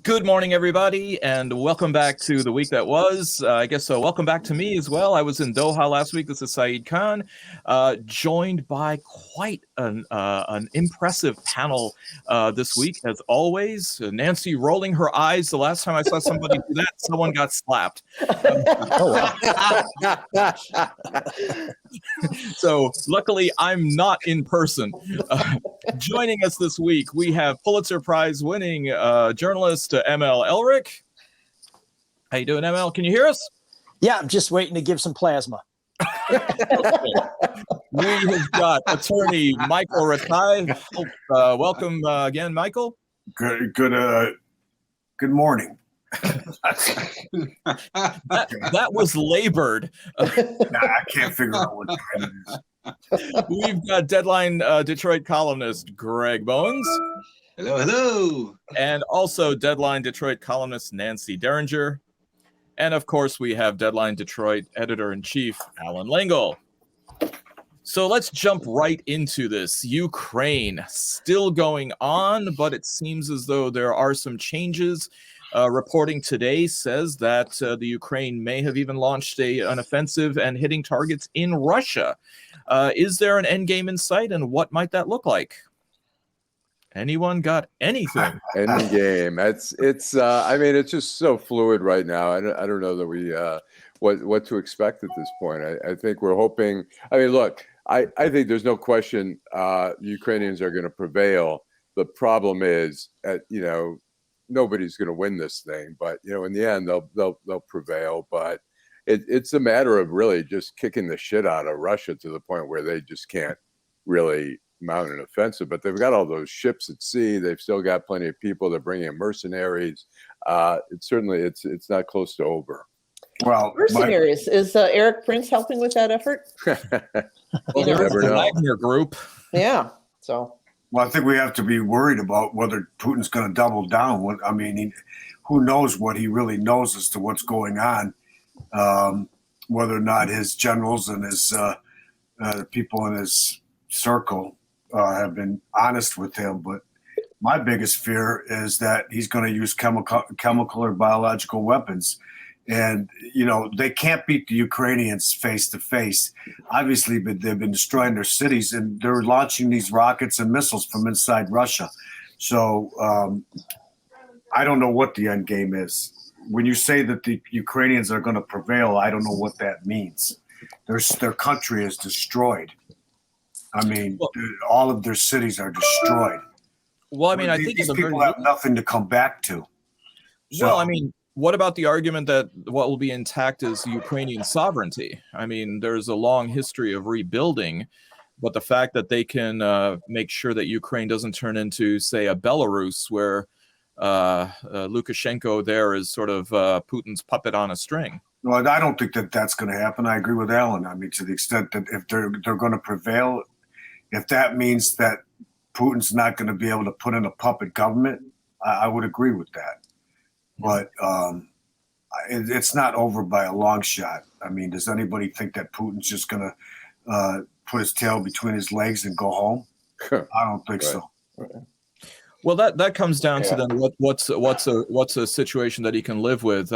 Good morning, everybody, and welcome back to the week that was. I guess so. Welcome back to me as well. I was in Doha last week. This is Saeed Khan, joined by quite an impressive panel this week, as always. Nancy rolling her eyes. The last time I saw somebody do that, someone got slapped. So luckily, I'm not in person. Joining us this week, we have Pulitzer Prize winning journalist ML Elrick. How you doing, ML? Can you hear us? Yeah, I'm just waiting to give some plasma. We have got attorney Michael Rataj. Welcome again, Michael. Good morning. that was labored. I can't figure out what time it is. We've got Deadline Detroit columnist Greg Bowens. Hello. And also Deadline Detroit columnist Nancy Derringer. And of course, we have Deadline Detroit editor-in-chief Allan Lengel. So let's jump right into this. Ukraine still going on, but it seems as though there are some changes. Reporting today says that the Ukraine may have even launched an offensive and hitting targets in Russia. Is there an endgame in sight, and what might that look like? Anyone got anything? Endgame. It's. I mean, it's just so fluid right now. I don't know that we what to expect at this point. I think we're hoping. I mean, look. I think there's no question Ukrainians are going to prevail. The problem is, nobody's going to win this thing. But in the end, they'll prevail. But it's a matter of really just kicking the shit out of Russia to the point where they just can't really mount an offensive. But they've got all those ships at sea. They've still got plenty of people. They're bringing in mercenaries. It's not close to over. Well, mercenaries. Is Eric Prince helping with that effort? Well, there's the Wagner group. Yeah. So. Well, I think we have to be worried about whether Putin's going to double down. Who knows what he really knows as to what's going on? Whether or not his generals and his people in his circle have been honest with him. But my biggest fear is that he's going to use chemical or biological weapons. And, they can't beat the Ukrainians face to face. Obviously, but they've been destroying their cities, and they're launching these rockets and missiles from inside Russia. So I don't know what the end game is. When you say that the Ukrainians are going to prevail, I don't know what that means. Their country is destroyed. All of their cities are destroyed. Well, I think these people have nothing to come back to. So, what about the argument that what will be intact is Ukrainian sovereignty? There's a long history of rebuilding, but the fact that they can make sure that Ukraine doesn't turn into, say, a Belarus where Lukashenko there is sort of Putin's puppet on a string. Well, I don't think that that's going to happen. I agree with Allan. To the extent that if they're going to prevail, if that means that Putin's not going to be able to put in a puppet government, I would agree with that. But it's not over by a long shot. Does anybody think that Putin's just going to put his tail between his legs and go home? I don't think so. Well, that comes down to then what's a situation that he can live with.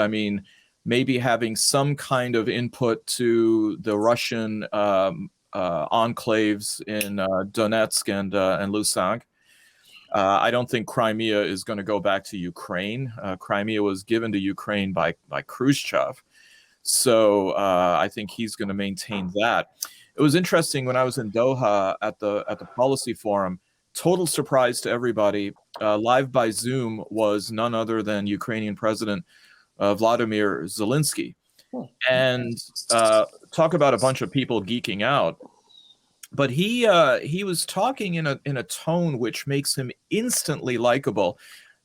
Maybe having some kind of input to the Russian enclaves in Donetsk and Luhansk. I don't think Crimea is going to go back to Ukraine. Crimea was given to Ukraine by Khrushchev. So I think he's going to maintain that. It was interesting when I was in Doha at the policy forum. Total surprise to everybody. Live by Zoom was none other than Ukrainian President Vladimir Zelensky. And talk about a bunch of people geeking out. But he was talking in a tone which makes him instantly likable.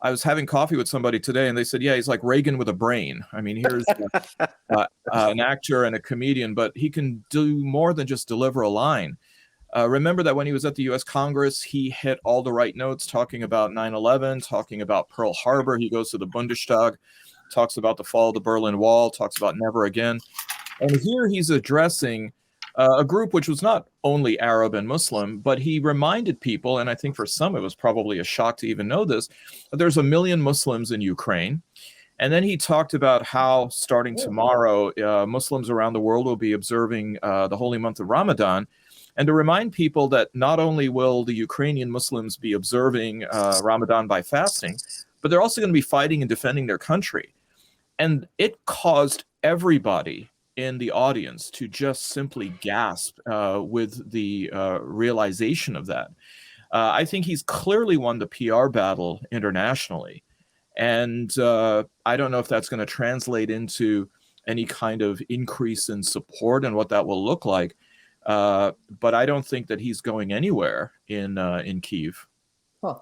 I was having coffee with somebody today, and they said, "Yeah, he's like Reagan with a brain." Here's an actor and a comedian, but he can do more than just deliver a line. Remember that when he was at the U.S. Congress, he hit all the right notes, talking about 9/11, talking about Pearl Harbor. He goes to the Bundestag, talks about the fall of the Berlin Wall, talks about never again. And here he's addressing a group which was not only Arab and Muslim, but he reminded people, and I think for some it was probably a shock to even know this, that there's 1 million Muslims in Ukraine. And then he talked about how starting tomorrow, Muslims around the world will be observing the holy month of Ramadan, and to remind people that not only will the Ukrainian Muslims be observing Ramadan by fasting, but they're also going to be fighting and defending their country. And it caused everybody in the audience to just simply gasp with the realization of that. I think he's clearly won the PR battle internationally. And I don't know if that's going to translate into any kind of increase in support and what that will look like. But I don't think that he's going anywhere in Kyiv. Huh.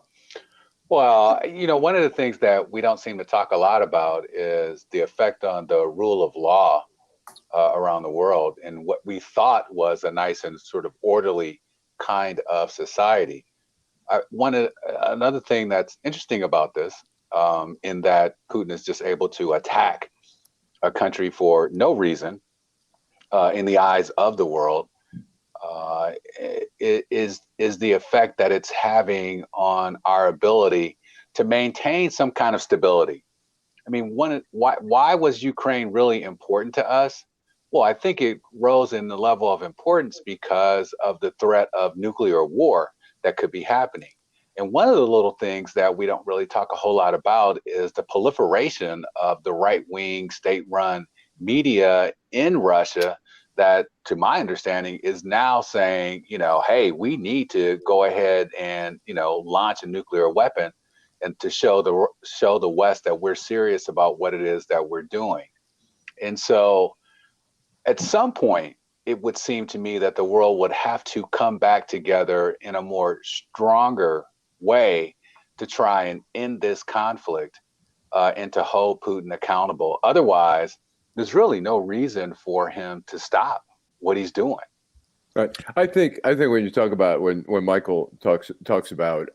Well, one of the things that we don't seem to talk a lot about is the effect on the rule of law around the world, and what we thought was a nice and sort of orderly kind of society. Another thing that's interesting about this, in that Putin is just able to attack a country for no reason in the eyes of the world, is the effect that it's having on our ability to maintain some kind of stability. I mean, why was Ukraine really important to us? Well, I think it rose in the level of importance because of the threat of nuclear war that could be happening. And one of the little things that we don't really talk a whole lot about is the proliferation of the right-wing state-run media in Russia that, to my understanding, is now saying, hey, we need to go ahead and, launch a nuclear weapon, and to show the West that we're serious about what it is that we're doing. And so at some point, it would seem to me that the world would have to come back together in a more stronger way to try and end this conflict and to hold Putin accountable. Otherwise, there's really no reason for him to stop what he's doing. Right. I think when you talk about when Michael talks about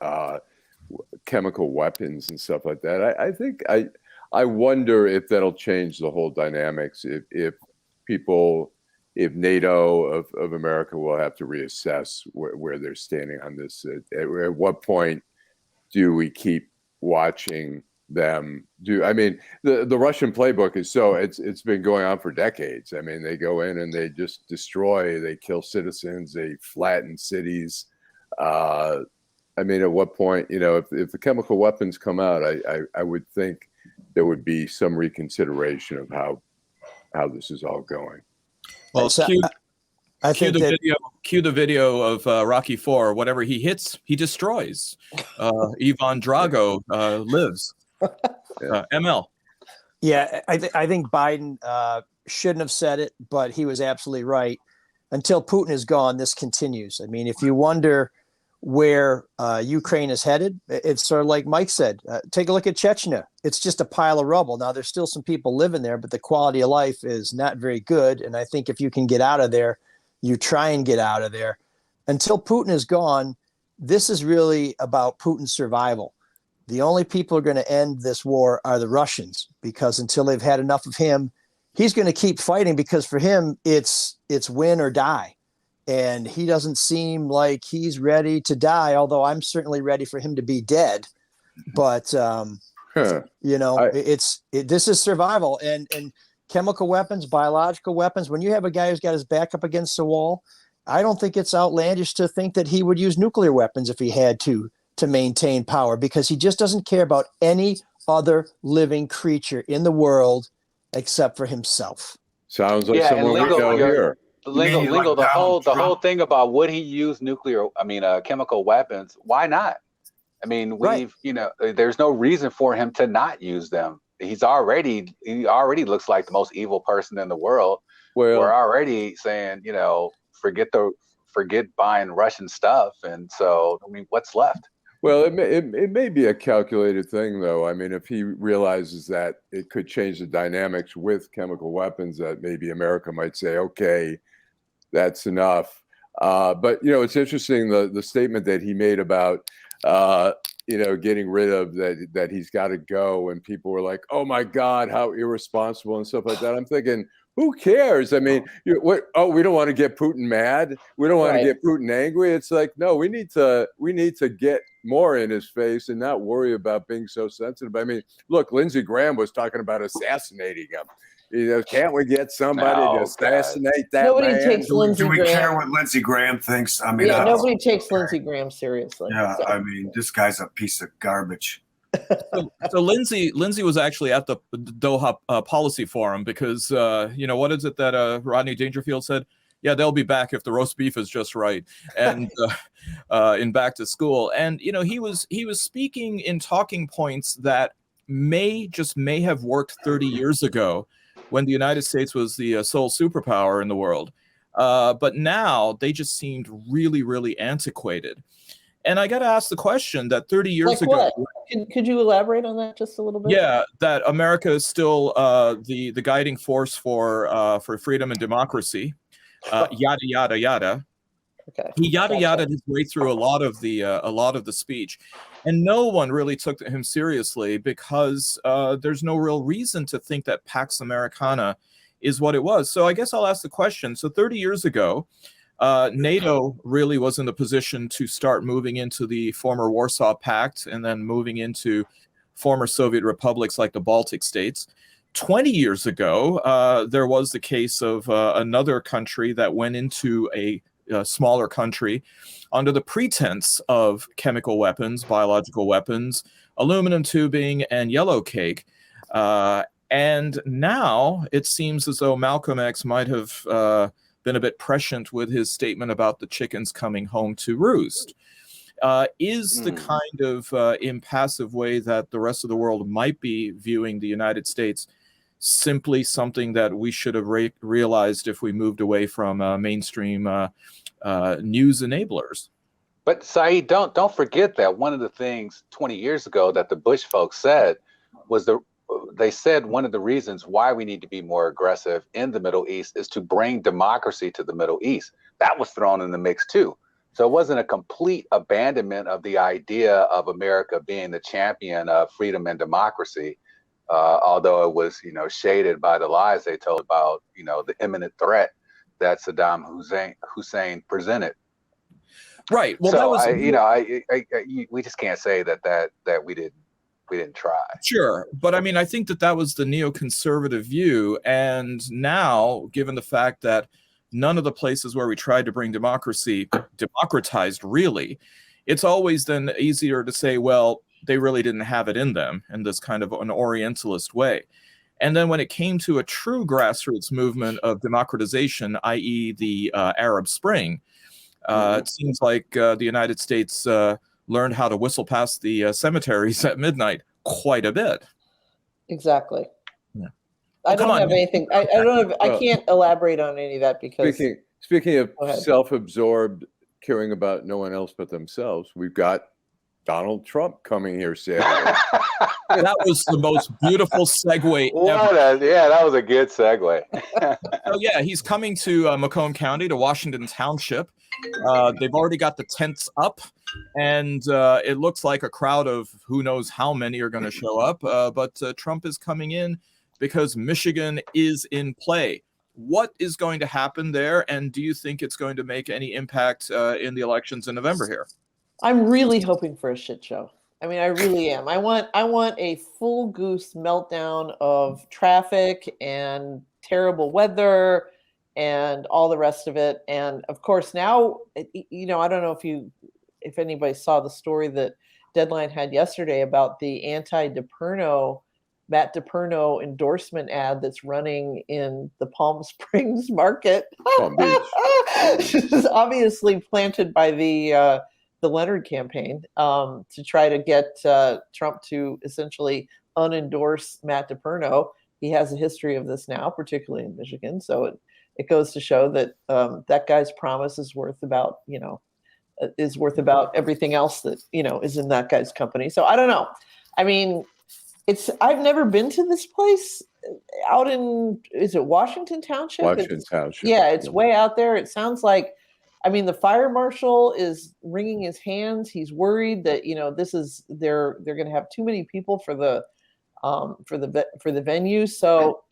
chemical weapons and stuff like that, I wonder if that'll change the whole dynamics. If NATO of America will have to reassess where they're standing on this. At what point do we keep watching them do? I mean, the Russian playbook is it's been going on for decades. I mean, they go in and they just destroy, they kill citizens, they flatten cities. I mean, at what point, if the chemical weapons come out, I would think there would be some reconsideration of how this is all going. Well, So, cue the video of Rocky IV. Whatever he hits, he destroys. Ivan Drago lives. ML. Yeah, I think Biden shouldn't have said it, but he was absolutely right. Until Putin is gone, this continues. I mean, if you wonder where Ukraine is headed, it's sort of like Mike said. Take a look at Chechnya. It's just a pile of rubble. Now, there's still some people living there, but the quality of life is not very good. And I think if you can get out of there, you try and get out of there. Until Putin is gone, this is really about Putin's survival. The only people who are going to end this war are the Russians, because until they've had enough of him, he's going to keep fighting, because for him, it's win or die. And he doesn't seem like he's ready to die, although I'm certainly ready for him to be dead. But, this is survival. And chemical weapons, biological weapons, when you have a guy who's got his back up against the wall, I don't think it's outlandish to think that he would use nuclear weapons if he had to maintain power, because he just doesn't care about any other living creature in the world except for himself. Sounds like someone we know here. Lengel, the whole thing about would he use chemical weapons? Why not? I mean, there's no reason for him to not use them. He already looks like the most evil person in the world. Well, we're already saying, forget buying Russian stuff, and so I mean, what's left? Well, it may be a calculated thing, though. I mean, if he realizes that it could change the dynamics with chemical weapons, that maybe America might say, okay, that's enough. But, it's interesting, the statement that he made about, getting rid of that he's got to go. And people were like, oh, my God, how irresponsible and stuff like that. I'm thinking, Who cares? I mean, what? Oh, we don't want to get Putin mad. We don't want to get Putin angry. It's like, no, we need to get more in his face and not worry about being so sensitive. I mean, look, Lindsey Graham was talking about assassinating him. Can't we get somebody to assassinate that Nobody man? takes Lindsey Do we Graham. care what Lindsey Graham thinks? I mean, Nobody takes Lindsey Graham seriously. Yeah, so. I mean, this guy's a piece of garbage. So Lindsey was actually at the Doha Policy Forum because what is it that Rodney Dangerfield said? Yeah, they'll be back if the roast beef is just right, and in Back to School. And he was speaking in talking points that may have worked 30 years ago when the United States was the sole superpower in the world, but now they just seemed really, really antiquated. And I got to ask the question that 30 years ago. What? Could you elaborate on that just a little bit? Yeah, that America is still the guiding force for freedom and democracy. Yada yada yada. Okay. He yada his way through a lot of the speech, and no one really took him seriously because there's no real reason to think that Pax Americana is what it was. So I guess I'll ask the question. So 30 years ago, NATO really was in the position to start moving into the former Warsaw Pact and then moving into former Soviet republics like the Baltic states. 20 years ago, there was the case of another country that went into a smaller country under the pretense of chemical weapons, biological weapons, aluminum tubing, and yellow cake. And now it seems as though Malcolm X might have been a bit prescient with his statement about the chickens coming home to roost. Is the kind of impassive way that the rest of the world might be viewing the United States simply something that we should have realized if we moved away from mainstream news enablers? But Saeed, don't forget that one of the things 20 years ago that the Bush folks said was they said one of the reasons why we need to be more aggressive in the Middle East is to bring democracy to the Middle East. That was thrown in the mix too. So it wasn't a complete abandonment of the idea of America being the champion of freedom and democracy, although it was, shaded by the lies they told about, the imminent threat that Saddam Hussein presented. Right. Well, so that was, we just can't say that we didn't try. Sure. But I mean, I think that was the neoconservative view. And now, given the fact that none of the places where we tried to bring democracy democratized really, it's always then easier to say, well, they really didn't have it in them in this kind of an Orientalist way. And then when it came to a true grassroots movement of democratization, i.e. the Arab Spring, it seems like the United States learned how to whistle past the cemeteries at midnight quite a bit. Exactly. Yeah. I don't have anything. I can't elaborate on any of that because speaking of self-absorbed, caring about no one else but themselves, we've got Donald Trump coming here Saturday. That was the most beautiful segue ever. That was a good segue. So yeah, he's coming to Macomb County, to Washington Township. They've already got the tents up, and it looks like a crowd of who knows how many are going to show up. But Trump is coming in because Michigan is in play. What is going to happen there, and do you think it's going to make any impact in the elections in November here? I'm really hoping for a shit show. I mean, I really am. I want a full goose meltdown of traffic and terrible weather and all the rest of it. And of course, now, I don't know if anybody saw the story that Deadline had yesterday about the Matt DePerno endorsement ad that's running in the Palm Springs market. Palm Beach. It's obviously planted by the Leonard campaign to try to get Trump to essentially unendorse Matt DePerno. He has a history of this now, particularly in Michigan. So it goes to show that that guy's promise is worth about everything else that, is in that guy's company. So I don't know. I mean, I've never been to this place out in, is it Washington Township? Washington Township. Yeah, it's way out there. It sounds like, the fire marshal is wringing his hands. He's worried that, they're going to have too many people for the for the venue. So,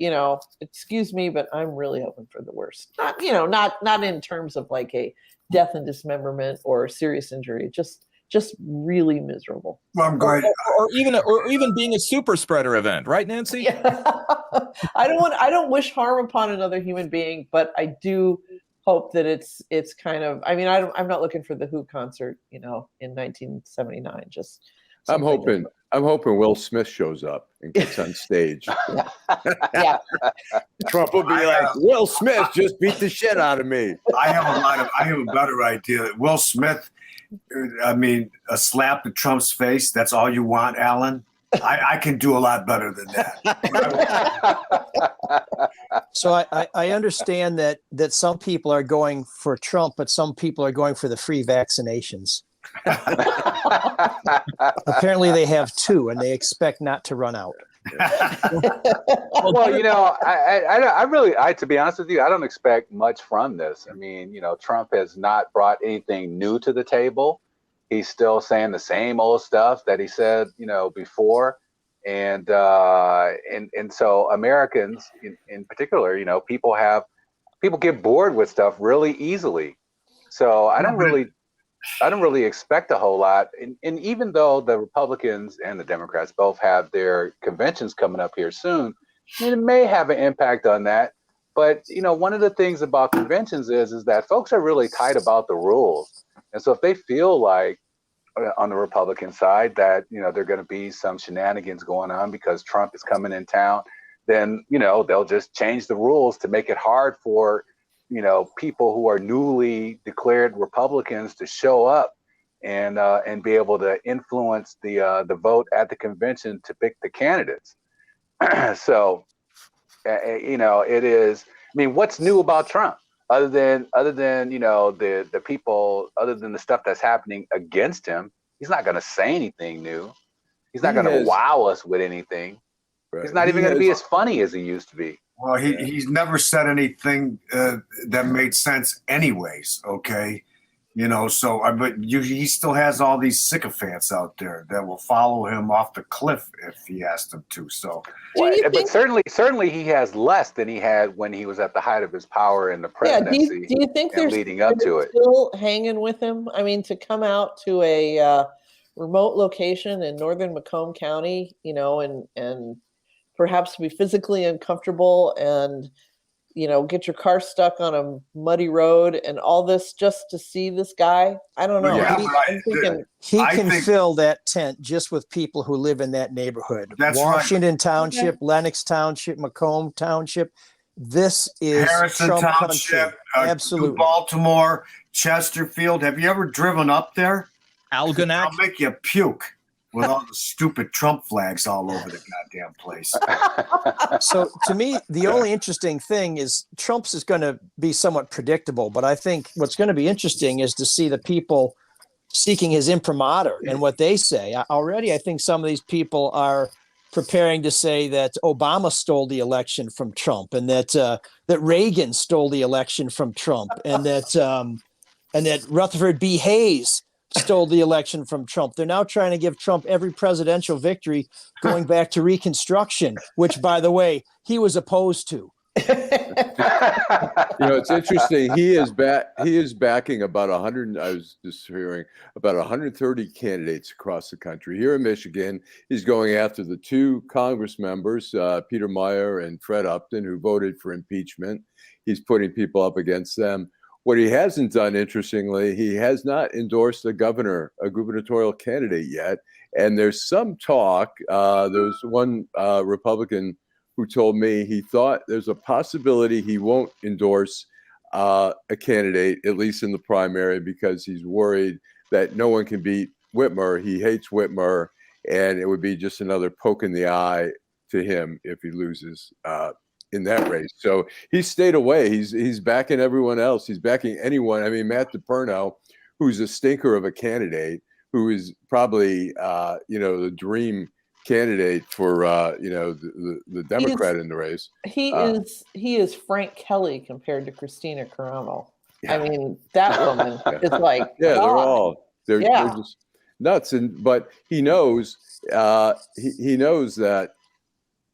excuse me, but I'm really hoping for the worst. Not in terms of like a death and dismemberment or serious injury, just really miserable. Well, I'm glad. Or even being a super spreader event, right, Nancy? Yeah. I don't wish harm upon another human being, but I do hope that it's kind of, I'm not looking for the Who concert, in 1979. Just I'm hoping Will Smith shows up and gets on stage. Yeah. Trump will be like, Will Smith just beat the shit out of me. I have a better idea. Will Smith, a slap to Trump's face. That's all you want, Allan? I can do a lot better than that. So I understand that some people are going for Trump, but some people are going for the free vaccinations. Apparently they have 2 and they expect not to run out. Well, to be honest with you, I don't expect much from this. Trump has not brought anything new to the table. He's still saying the same old stuff that he said, before. And so Americans in particular, people get bored with stuff really easily. So I don't really expect a whole lot. And even though the Republicans and the Democrats both have their conventions coming up here soon, it may have an impact on that. But, one of the things about conventions is that folks are really tight about the rules. And so if they feel like on the Republican side that, there are going to be some shenanigans going on because Trump is coming in town, then, they'll just change the rules to make it hard for people who are newly declared Republicans to show up and be able to influence the vote at the convention to pick the candidates. So, it is. What's new about Trump other than the people, other than the stuff that's happening against him? He's not going to say anything new. He's not going to wow us with anything. Right. He's not even going to be as funny as he used to be. Well, he's never said anything that made sense anyways, okay? He still has all these sycophants out there that will follow him off the cliff if he asked them to. So, but certainly he has less than he had when he was at the height of his power in the presidency. Do you think there's leading up to it still hanging with him? To come out to a remote location in northern Macomb County, and perhaps be physically uncomfortable and, get your car stuck on a muddy road and all this just to see this guy. I don't know. Yeah, he can fill that tent just with people who live in that neighborhood. That's Washington right. Township, Okay. Lennox Township, Macomb Township. This is Harrison Trump Township, country. Absolutely. Baltimore, Chesterfield. Have you ever driven up there? Algonac. I'll make you puke with all the stupid Trump flags all over the goddamn place. So to me, the only interesting thing is Trump's is going to be somewhat predictable, but I think what's going to be interesting is to see the people seeking his imprimatur and what they say. Already, I think some of these people are preparing to say that Obama stole the election from Trump, and that Reagan stole the election from Trump, and that Rutherford B. Hayes stole the election from Trump. They're now trying to give Trump every presidential victory going back to Reconstruction, which, by the way, he was opposed to. It's interesting. He is backing about 100. I was just hearing about 130 candidates across the country. Here in Michigan, he's going after the 2 Congress members, Peter Meyer and Fred Upton, who voted for impeachment. He's putting people up against them. What he hasn't done, interestingly, he has not endorsed a gubernatorial candidate yet. And there's some talk. There's one Republican who told me he thought there's a possibility he won't endorse a candidate, at least in the primary, because he's worried that no one can beat Whitmer. He hates Whitmer, and it would be just another poke in the eye to him if he loses in that race. So he stayed away. He's backing everyone else. He's backing anyone. Matt DePerno, who's a stinker of a candidate, who is probably the dream candidate for the Democrat in the race. He is Frank Kelly compared to Christina Caramo. Yeah. That woman is like, they're just nuts. But he knows he knows that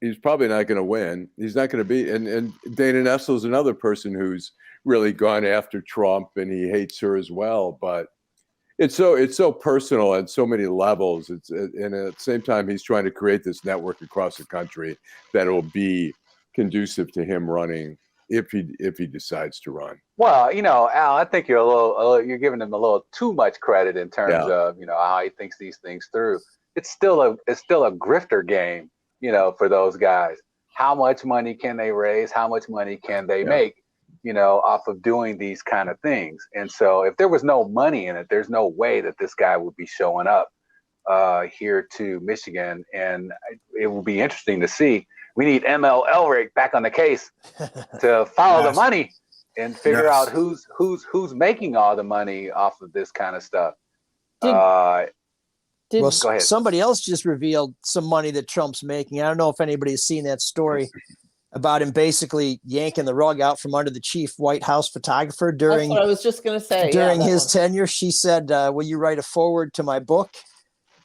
he's probably not going to win. He's not going to be. And Dana Nessel's another person who's really gone after Trump, and he hates her as well. But it's so personal at so many levels. And at the same time, he's trying to create this network across the country that will be conducive to him running if he decides to run. Well, Al, I think you're giving him a little too much credit in terms of how he thinks these things through. It's still a grifter game, for those guys. How much money can they raise? How much money can they make, off of doing these kind of things? And so if there was no money in it, there's no way that this guy would be showing up here to Michigan. And it will be interesting to see. We need ML Elrick back on the case to follow the money and figure out who's making all the money off of this kind of stuff. Somebody else just revealed some money that Trump's making. I don't know if anybody's seen that story about him basically yanking the rug out from under the chief White House photographer during. That's what I was just going to say. During his tenure, she said, "Will you write a foreword to my book?"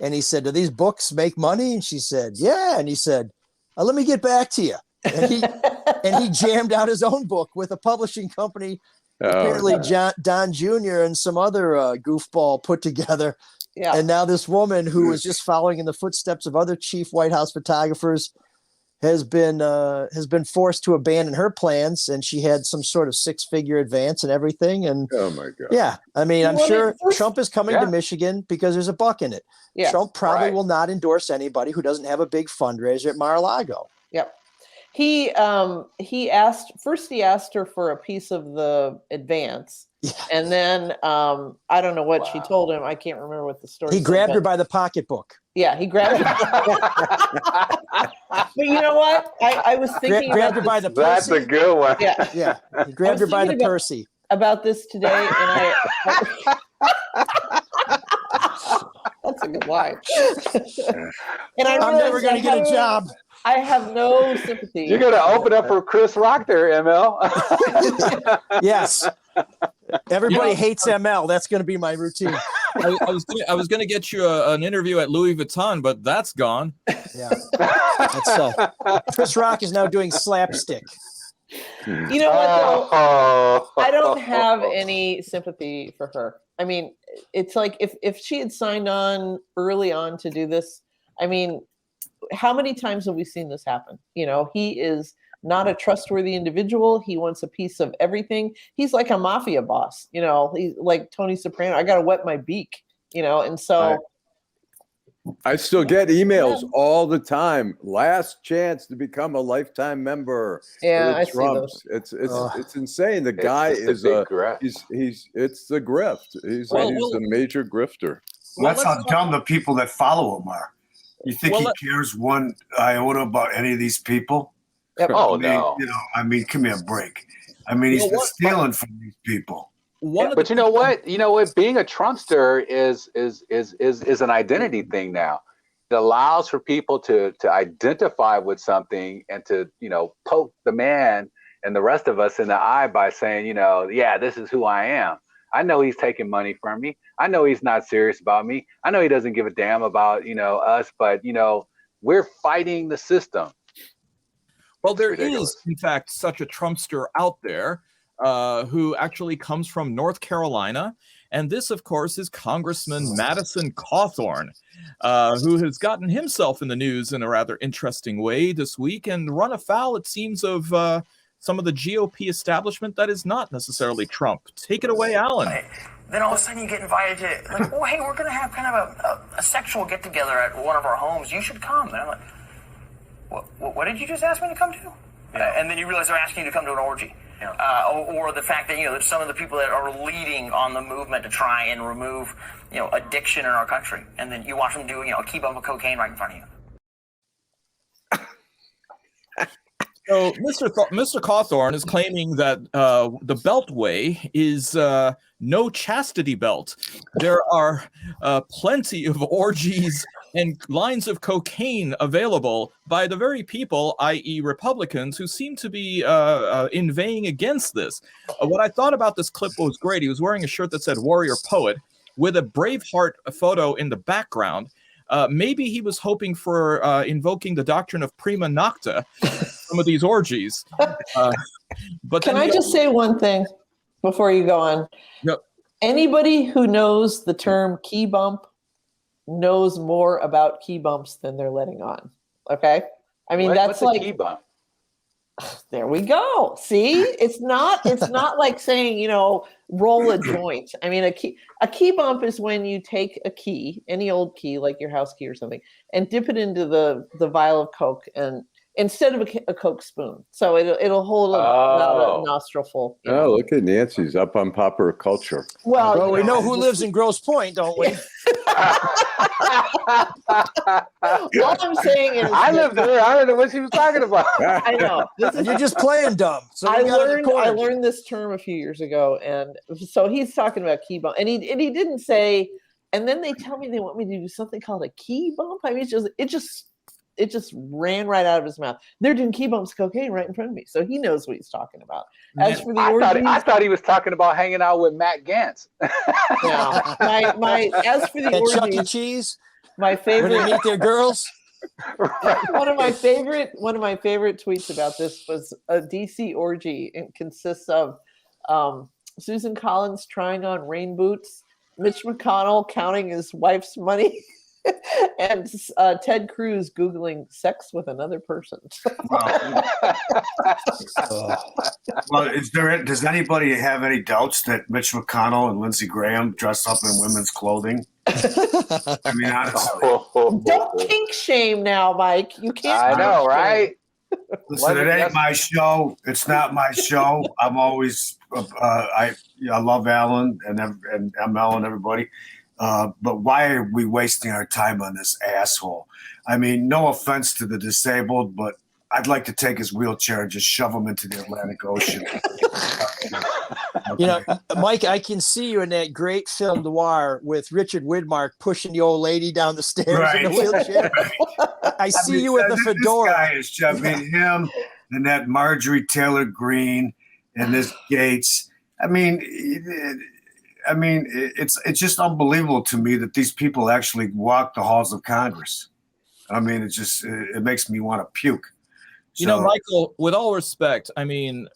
And he said, "Do these books make money?" And she said, "Yeah." And he said, "Let me get back to you." And he jammed out his own book with a publishing company. Apparently, Don Jr. and some other goofball put together. Yeah. And now this woman who was just following in the footsteps of other chief White House photographers has been forced to abandon her plans, and she had some sort of 6-figure advance and everything. And oh my God. Yeah. I mean, I'm sure Trump is coming to Michigan because there's a buck in it. Yeah. Trump probably will not endorse anybody who doesn't have a big fundraiser at Mar-a-Lago. Yep. He asked her for a piece of the advance. Yeah. And then I don't know what she told him. I can't remember what the story. He grabbed her by the pocketbook. Yeah, he grabbed her. But you know what? I was thinking grabbed her by the Percy. That's a good one. Yeah. He grabbed her by the Percy. About this today, and that's a good line. And I'm never going to get a job. I have no sympathy. You're going to open up for Chris Rock there, ML. Yes. Everybody hates ML. That's going to be my routine. I was going to get you an interview at Louis Vuitton, but that's gone. Yeah. That's Chris Rock is now doing slapstick. You know what, though? I don't have any sympathy for her. I mean, it's like if she had signed on early on to do this, I mean, how many times have we seen this happen? He is not a trustworthy individual. He wants a piece of everything. He's like a mafia boss, he's like Tony Soprano. I got to wet my beak, and so. I still get emails all the time. Last chance to become a lifetime member. Yeah, I see those. It's insane. The guy is it's the grift. He's a major grifter. That's how dumb the people that follow him are. You think he cares one iota about any of these people? Yep. Oh, no. Give me a break. I mean, he's been stealing from these people. But you know what? Being a Trumpster is an identity thing now. It allows for people to identify with something and to, poke the man and the rest of us in the eye by saying, this is who I am. I know he's taking money from me. I know he's not serious about me. I know he doesn't give a damn about, us, but, we're fighting the system. Well, there is, in fact, such a Trumpster out there who actually comes from North Carolina. And this, of course, is Congressman Madison Cawthorn, who has gotten himself in the news in a rather interesting way this week and run afoul, it seems, of some of the GOP establishment that is not necessarily Trump. Take it away, Allan. Then all of a sudden you get invited to, like, oh, hey, we're going to have kind of a sexual get-together at one of our homes. You should come. And I'm like, what did you just ask me to come to? Yeah. And then you realize they're asking you to come to an orgy. Yeah. Or the fact that, there's some of the people that are leading on the movement to try and remove, addiction in our country. And then you watch them do, a keep up with cocaine right in front of you. So Mr. Cawthorn is claiming that the Beltway is no chastity belt. There are plenty of orgies and lines of cocaine available by the very people, i.e. Republicans, who seem to be inveighing against this. What I thought about this clip was great. He was wearing a shirt that said Warrior Poet with a Braveheart photo in the background. Maybe he was hoping for invoking the doctrine of prima nocta, some of these orgies. But can I just say one thing before you go on? Yep. Anybody who knows the term key bump knows more about key bumps than they're letting on. Okay? I mean, that's what's like a key bump? there we go. See, it's not like saying, roll a joint. I mean, a key bump is when you take a key, any old key, like your house key or something, and dip it into the vial of Coke, and instead of a Coke spoon. So it'll hold about a nostril full. Oh, look at Nancy's up on popular culture. Well, we know who lives in Grosse Pointe, don't we? All I'm saying is I lived there. I don't know what she was talking about. I know. You're just playing dumb. So I learned this term a few years ago, and so he's talking about key bump, and he didn't say. And then they tell me they want me to do something called a key bump. I mean, it just ran right out of his mouth. They're doing key bumps cocaine right in front of me, so he knows what he's talking about. As for the orgies, I thought he was talking about hanging out with Matt Gantz. No, as for the At Chuck E. orgies, Cheese, my when they favorite meet their girls. one of my favorite tweets about this was a DC orgy. It consists of Susan Collins trying on rain boots, Mitch McConnell counting his wife's money, and Ted Cruz Googling sex with another person. Well, does anybody have any doubts that Mitch McConnell and Lindsey Graham dress up in women's clothing? I mean, honestly. Don't kink shame now, Mike. You can't. I know, right? Listen, it ain't my show. It's not my show. I'm always, I love Allan and ML and everybody. But why are we wasting our time on this asshole? I mean, no offense to the disabled, but I'd like to take his wheelchair and just shove him into the Atlantic Ocean. Okay. Mike, I can see you in that great film noir with Richard Widmark pushing the old lady down the stairs in a wheelchair. I see you with the fedora. This guy is shoving him and that Marjorie Taylor Greene and this Gates. I mean, it's just unbelievable to me that these people actually walk the halls of Congress. I mean, it makes me want to puke. Michael, with all respect, I mean,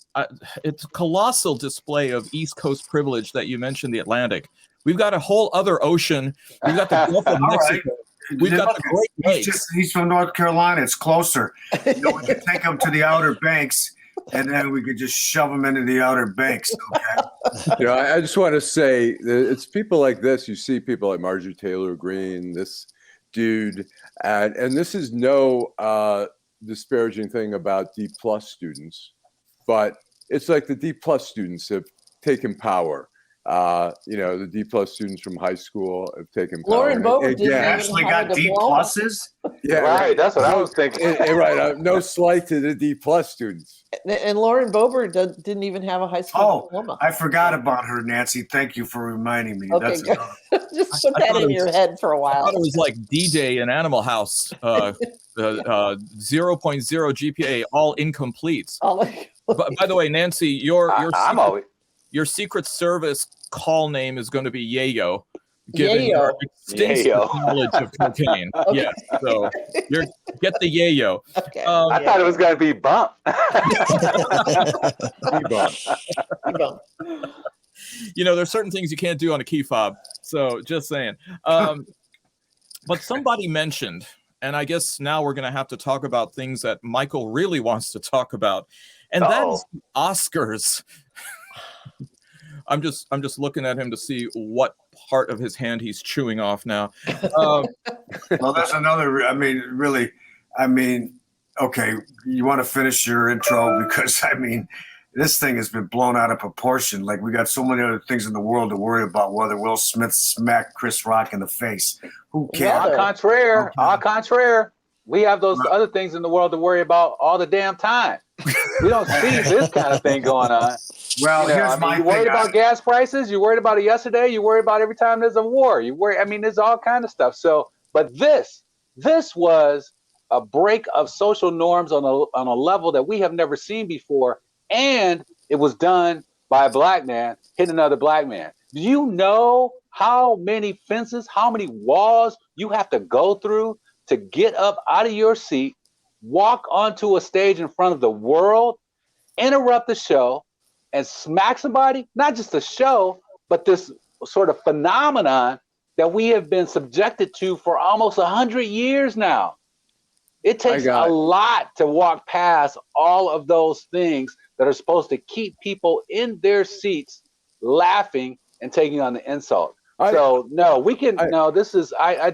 it's a colossal display of East Coast privilege that you mentioned the Atlantic. We've got a whole other ocean. We've got the Gulf of Mexico. Right. We've got the Great Lakes. He's from North Carolina. It's closer. We can take him to the Outer Banks, and then we could just shove him into the Outer Banks. Okay. I just want to say that it's people like this. You see people like Marjorie Taylor Greene, this dude, and this is no disparaging thing about D+ students, but it's like the D+ students have taken power. The D+ students from high school have taken power. Lauren Boebert didn't actually got D+. Yeah, right. That's what I was thinking. Right. No slight to the D+ students. And Lauren Boebert didn't even have a high school diploma. I forgot about her, Nancy. Thank you for reminding me. Okay, That's good. Just put that in your head for a while. I thought it was like D-Day in Animal House. 0.0 GPA, all incomplete. But by the way, Nancy, your Secret Service call name is going to be Yayo, given your extensive knowledge of cocaine. Okay. Yeah, so get the Yayo. Okay. I thought it was going to be Bump. There's certain things you can't do on a key fob. So just saying. But somebody mentioned, and I guess now we're going to have to talk about things that Michael really wants to talk about, and that is the Oscars. I'm just looking at him to see what part of his hand he's chewing off now. Well, that's another. Okay, you want to finish your intro because this thing has been blown out of proportion. Like, we got so many other things in the world to worry about. Whether Will Smith smacked Chris Rock in the face, who cares? Au contraire. We have those other things in the world to worry about all the damn time. We don't see this kind of thing going on. Well, here's my you worried about gas prices. You worried about it yesterday. You worry about every time there's a war. You worry. There's all kind of stuff. So, but this was a break of social norms on a level that we have never seen before, and it was done by a black man hitting another black man. Do you know how many fences, how many walls you have to go through to get up out of your seat, walk onto a stage in front of the world, interrupt the show, and smack somebody? Not just the show, but this sort of phenomenon that we have been subjected to for almost 100 years now. It takes a lot to walk past all of those things that are supposed to keep people in their seats laughing and taking on the insult. I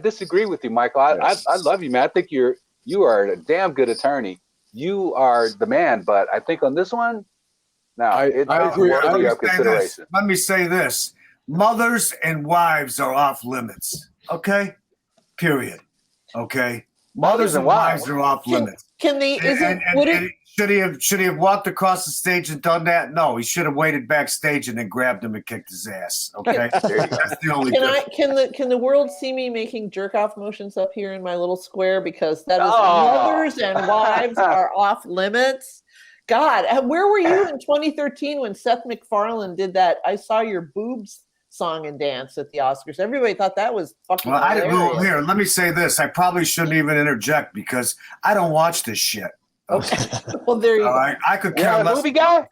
disagree with you, Michael. I love you, man. I think you are a damn good attorney. You are the man, but I think on this one, it's worthy of consideration. Let me say this. Mothers and wives are off limits. Okay? Period. Okay? Mothers and wives are off limits. Should he have walked across the stage and done that? No, he should have waited backstage and then grabbed him and kicked his ass. Okay, that's the only. Can the world see me making jerk off motions up here in my little square, because that is mothers and wives are off limits. God, where were you in 2013 when Seth MacFarlane did that "I Saw Your Boobs" song and dance at the Oscars? Everybody thought that was fucking hilarious. Here, let me say this. I probably shouldn't even interject because I don't watch this shit. Okay. Well, there you go. I could care less. Movie guy.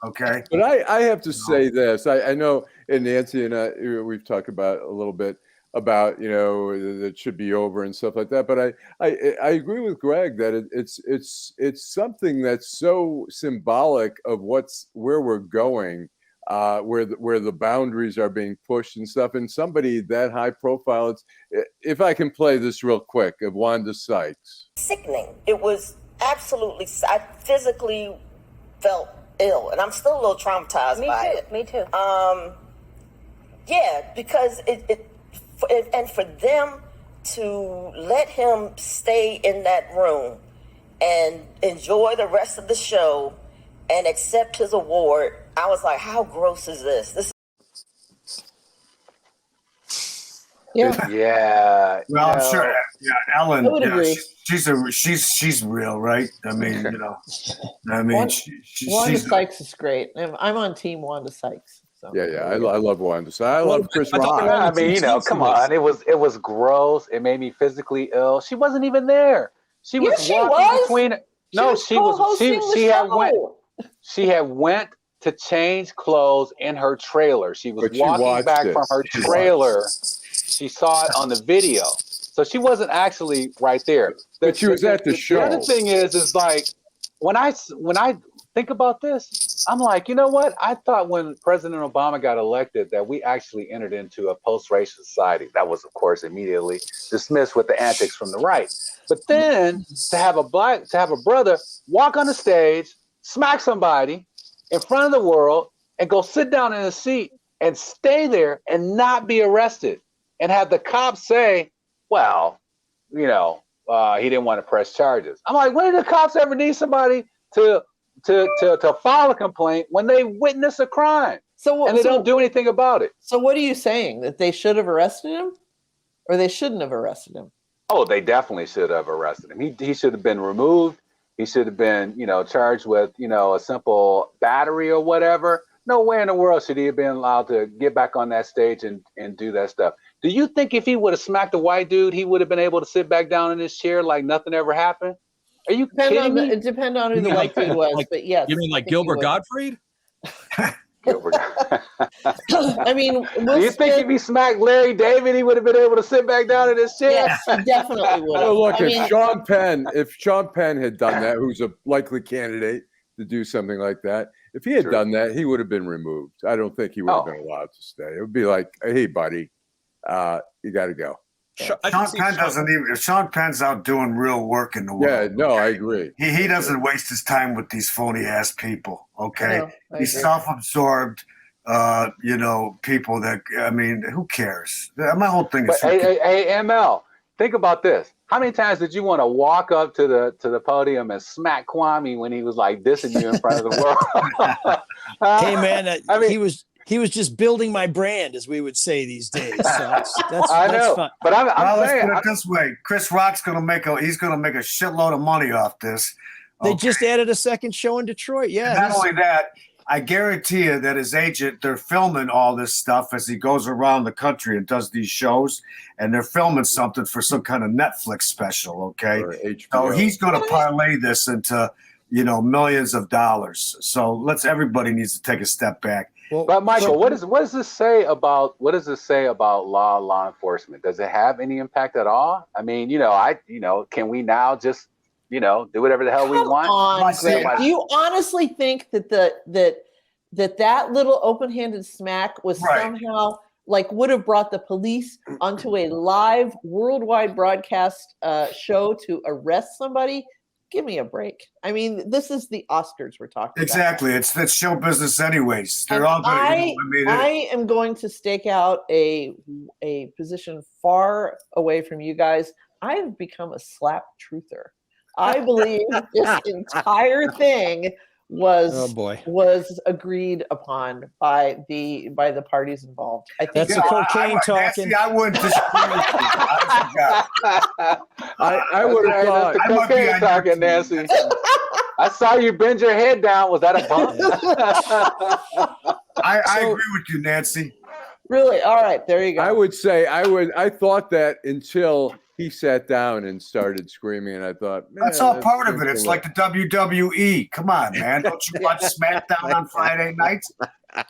Okay. But I have to say this. I know, and Nancy and I, we've talked about a little bit about, that it should be over and stuff like that. But I agree with Greg that it's something that's so symbolic of where we're going, where the boundaries are being pushed and stuff. And somebody that high profile, if I can play this real quick, of Wanda Sykes. Sickening. It was absolutely, I physically felt ill, and I'm still a little traumatized by it. Me too. Yeah, because and for them to let him stay in that room and enjoy the rest of the show and accept his award, I was like, how gross is this? Yeah. Well, I'm sure. Yeah, Allan. I would agree. She's real, right? I mean, Wanda Sykes is great. I'm on team Wanda Sykes. So. Yeah. I love Wanda Sykes. I love Chris Rock. I mean, come on. It was gross. It made me physically ill. She wasn't even there. She was walking between. No, she had went to change clothes in her trailer. She was walking back from her trailer. She saw it on the video. So she wasn't actually right there. But she was at the show. The other thing is like, when I think about this, I'm like, you know what? I thought when President Obama got elected that we actually entered into a post-racial society. That was, of course, immediately dismissed with the antics from the right. But then to have a brother walk on the stage, smack somebody in front of the world, and go sit down in a seat and stay there and not be arrested, and have the cops say, well, he didn't want to press charges. I'm like, when did the cops ever need somebody to file a complaint when they witness a crime and they don't do anything about it? So what are you saying? That they should have arrested him, or they shouldn't have arrested him? Oh, they definitely should have arrested him. He should have been removed. He should have been, charged with, a simple battery or whatever. No way in the world should he have been allowed to get back on that stage and do that stuff. Do you think if he would have smacked a white dude, he would have been able to sit back down in his chair like nothing ever happened? Are you kidding me? It depends on who the white dude was, but yes. You mean like Gilbert Gottfried? Gilbert. I mean, do you think if he smacked Larry David, he would have been able to sit back down in his chair? Yes, he definitely would have. Well, look, if Sean Penn had done that, who's a likely candidate to do something like that, if he had done that, he would have been removed. I don't think he would have been allowed to stay. It would be like, hey, buddy, you got to go. Sean Penn's out doing real work in the world. Yeah, no, I agree. He doesn't waste his time with these phony ass people. Okay, he's self-absorbed. People that who cares? My whole thing is. Hey, ML, think about this. How many times did you want to walk up to the podium and smack Kwame when he was like dissing you in front of the world? Hey man, he was just building my brand, as we would say these days. So that's fun. But let's put it this way: Chris Rock's going to make a shitload of money off this. They just added a second show in Detroit. Yeah. Not only that, I guarantee you that his agent, they're filming all this stuff as he goes around the country and does these shows, and they're filming something for some kind of Netflix special, okay? Or HBO. So he's going to parlay this into, millions of dollars. So everybody needs to take a step back. Well, But Michael, what does this say about law enforcement? Does it have any impact at all? I mean, can we now just do whatever the hell we want? On, Greg. Do you honestly think that that little open-handed smack was somehow would have brought the police onto a live worldwide broadcast show to arrest somebody? Give me a break. I mean, this is the Oscars we're talking Exactly. about. It's show business anyways. They're And all going I am going to stake out a position far away from you guys. I have become a slap truther. I believe this entire thing was agreed upon by the parties involved. I think that's the cocaine talking. I wouldn't disagree with you. I would have thought. The cocaine talking, Nancy. I saw you bend your head down. Was that a bump? I agree with you, Nancy. Really? All right, there you go. I would say I thought that until he sat down and started screaming, and I thought, that's all part of it. It's like the WWE. Come on, man. Don't you watch SmackDown on Friday nights? I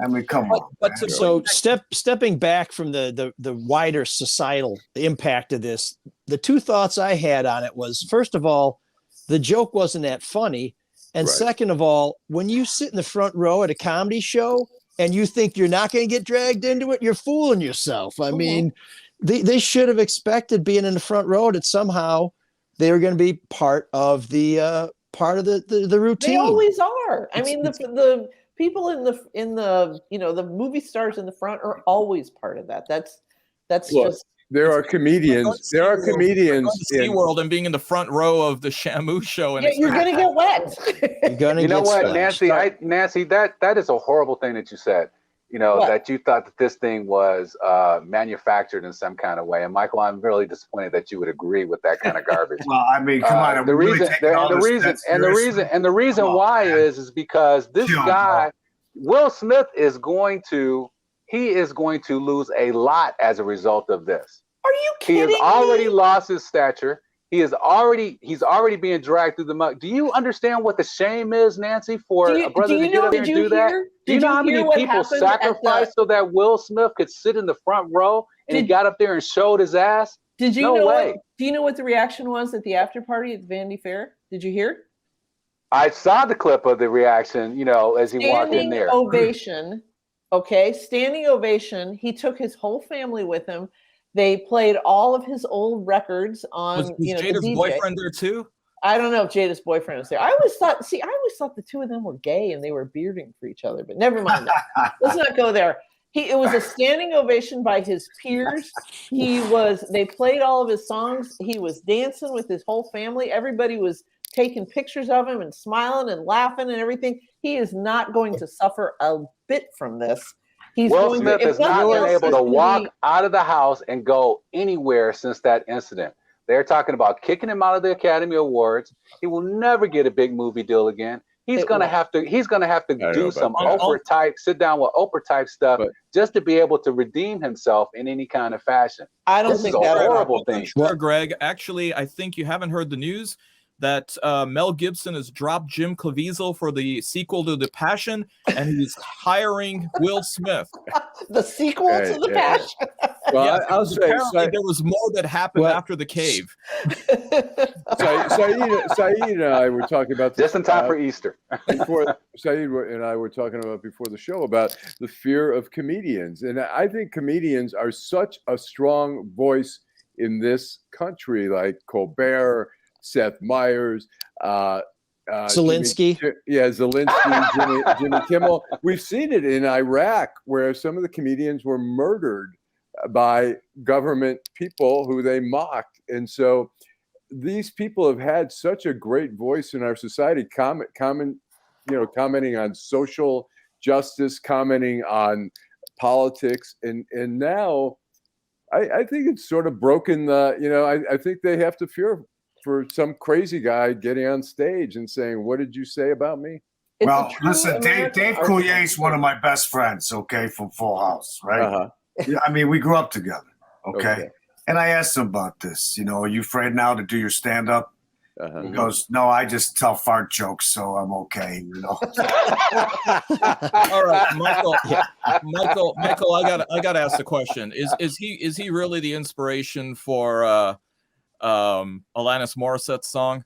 mean, come on. But so stepping back from the wider societal impact of this, the two thoughts I had on it was, first of all, the joke wasn't that funny. And second of all, when you sit in the front row at a comedy show and you think you're not going to get dragged into it, you're fooling yourself. I mean, they should have expected, being in the front row, that somehow they were going to be part of the routine. They always are. I mean, the people in the movie stars in the front are always part of that. That's just. There are comedians. There are comedians in SeaWorld and being in the front row of the Shamu show, and you're going to get wet. You know what, Nancy? Nancy, that is a horrible thing that you said. That you thought that this thing was manufactured in some kind of way. And Michael, I'm really disappointed that you would agree with that kind of garbage. Well, I mean, come on. The reason why is because this guy, Will Smith, is going to lose a lot as a result of this. Are you kidding He has already lost his stature. He's already being dragged through the mud. Do you understand what the shame is, Nancy, for a brother to get up there and do that? Do you know how many people sacrificed so that Will Smith could sit in the front row and he got up there and showed his ass? Did you know? Do you know what the reaction was at the after party at Vanity Fair? Did you hear? I saw the clip of the reaction. As he walked in there. Ovation. Okay, standing ovation. He took his whole family with him. They played all of his old records on. Was Jada's boyfriend there too? I don't know if Jada's boyfriend was there. I always thought the two of them were gay and they were bearding for each other. But never mind that. Let's not go there. It was a standing ovation by his peers. They played all of his songs. He was dancing with his whole family. Everybody was taking pictures of him and smiling and laughing and everything. He is not going to suffer a bit from this. Will Smith has not been able to walk out of the house and go anywhere since that incident. They're talking about kicking him out of the Academy Awards. He will never get a big movie deal again. He's gonna have to do some Oprah type, sit down with Oprah type stuff just to be able to redeem himself in any kind of fashion. I don't think that's a horrible thing. Sure, Greg. Actually, I think you haven't heard the news that Mel Gibson has dropped Jim Caviezel for the sequel to The Passion, and he's hiring Will Smith. The sequel to The Passion. Well, yes, I'll say apparently there was more that happened after the cave. Saeed and I were talking about this just in time for Easter. Before Saeed and I were talking about before the show about the fear of comedians, and I think comedians are such a strong voice in this country, like Colbert, Seth Meyers, Zelensky. Zelensky, Jimmy Kimmel. We've seen it in Iraq, where some of the comedians were murdered by government people who they mocked. And so these people have had such a great voice in our society, commenting on social justice, commenting on politics. And now I think it's sort of broken I think they have to fear for some crazy guy getting on stage and saying, "What did you say about me?" It's a Well, true listen, Dave American art Coulier is form. one of my best friends, okay, from Full House, right? Uh-huh. Yeah, I mean, we grew up together, okay? Okay. And I asked him about this. You know, are you afraid now to do your stand-up? Uh-huh. He goes, no, I just tell fart jokes, so I'm okay, you know. All right, Michael. Michael, I got to ask the question: Is he really the inspiration for Alanis Morissette's song?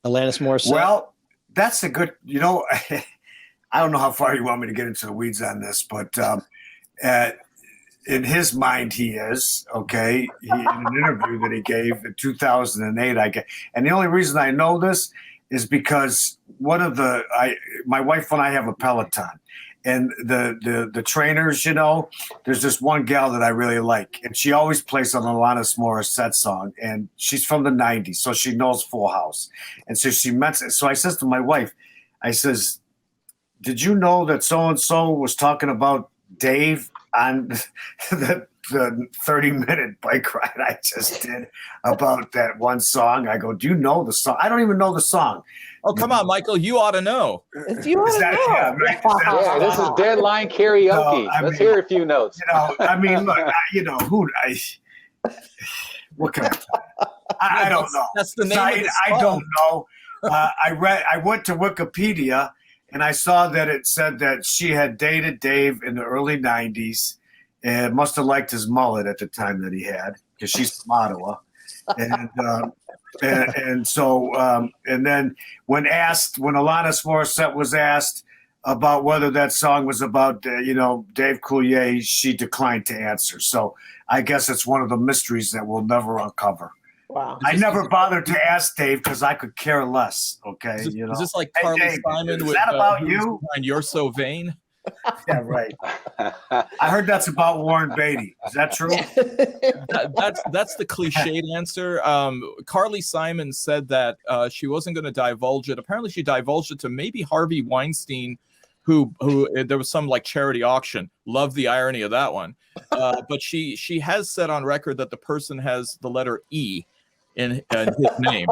Alanis Morissette. Well, that's a good, you know, I don't know how far you want me to get into the weeds on this, but in his mind, he is, okay. In an interview that he gave in 2008, and the only reason I know this is because my wife and I have a Peloton, and the trainers, you know, there's this one gal that I really like, and she always plays an Alanis Morissette song, and she's from the 90s, so she knows Full House. And so so I says to my wife, I says, did you know that so-and-so was talking about Dave on the 30-minute bike ride I just did about that one song? I go, do you know the song? I don't even know the song. Oh, come on, Michael, you ought to know. If you want to know. Yeah, right? Is that- Yeah, this is deadline karaoke. No, I Let's mean, hear a few notes. You know, I mean, look, what can I tell you? I don't know. That's the name of the I song. don't know. I went to Wikipedia and I saw that it said that she had dated Dave in the early 90s and must have liked his mullet at the time that he had, because she's from Ottawa. And so then when Alanis Morissette was asked about whether that song was about Dave Coulier, she declined to answer. So I guess it's one of the mysteries that we'll never uncover. Wow. I never bothered to ask Dave because I could care less. Okay, Is this like Hey, Carly Dave, Simon is with that about Who's you? Behind You're So Vain? Yeah, right. I heard that's about Warren Beatty. Is that true? That's the cliched answer. Carly Simon said that she wasn't going to divulge it. Apparently, she divulged it to maybe Harvey Weinstein, who there was some like charity auction. Love the irony of that one. But she has said on record that the person has the letter E in his name,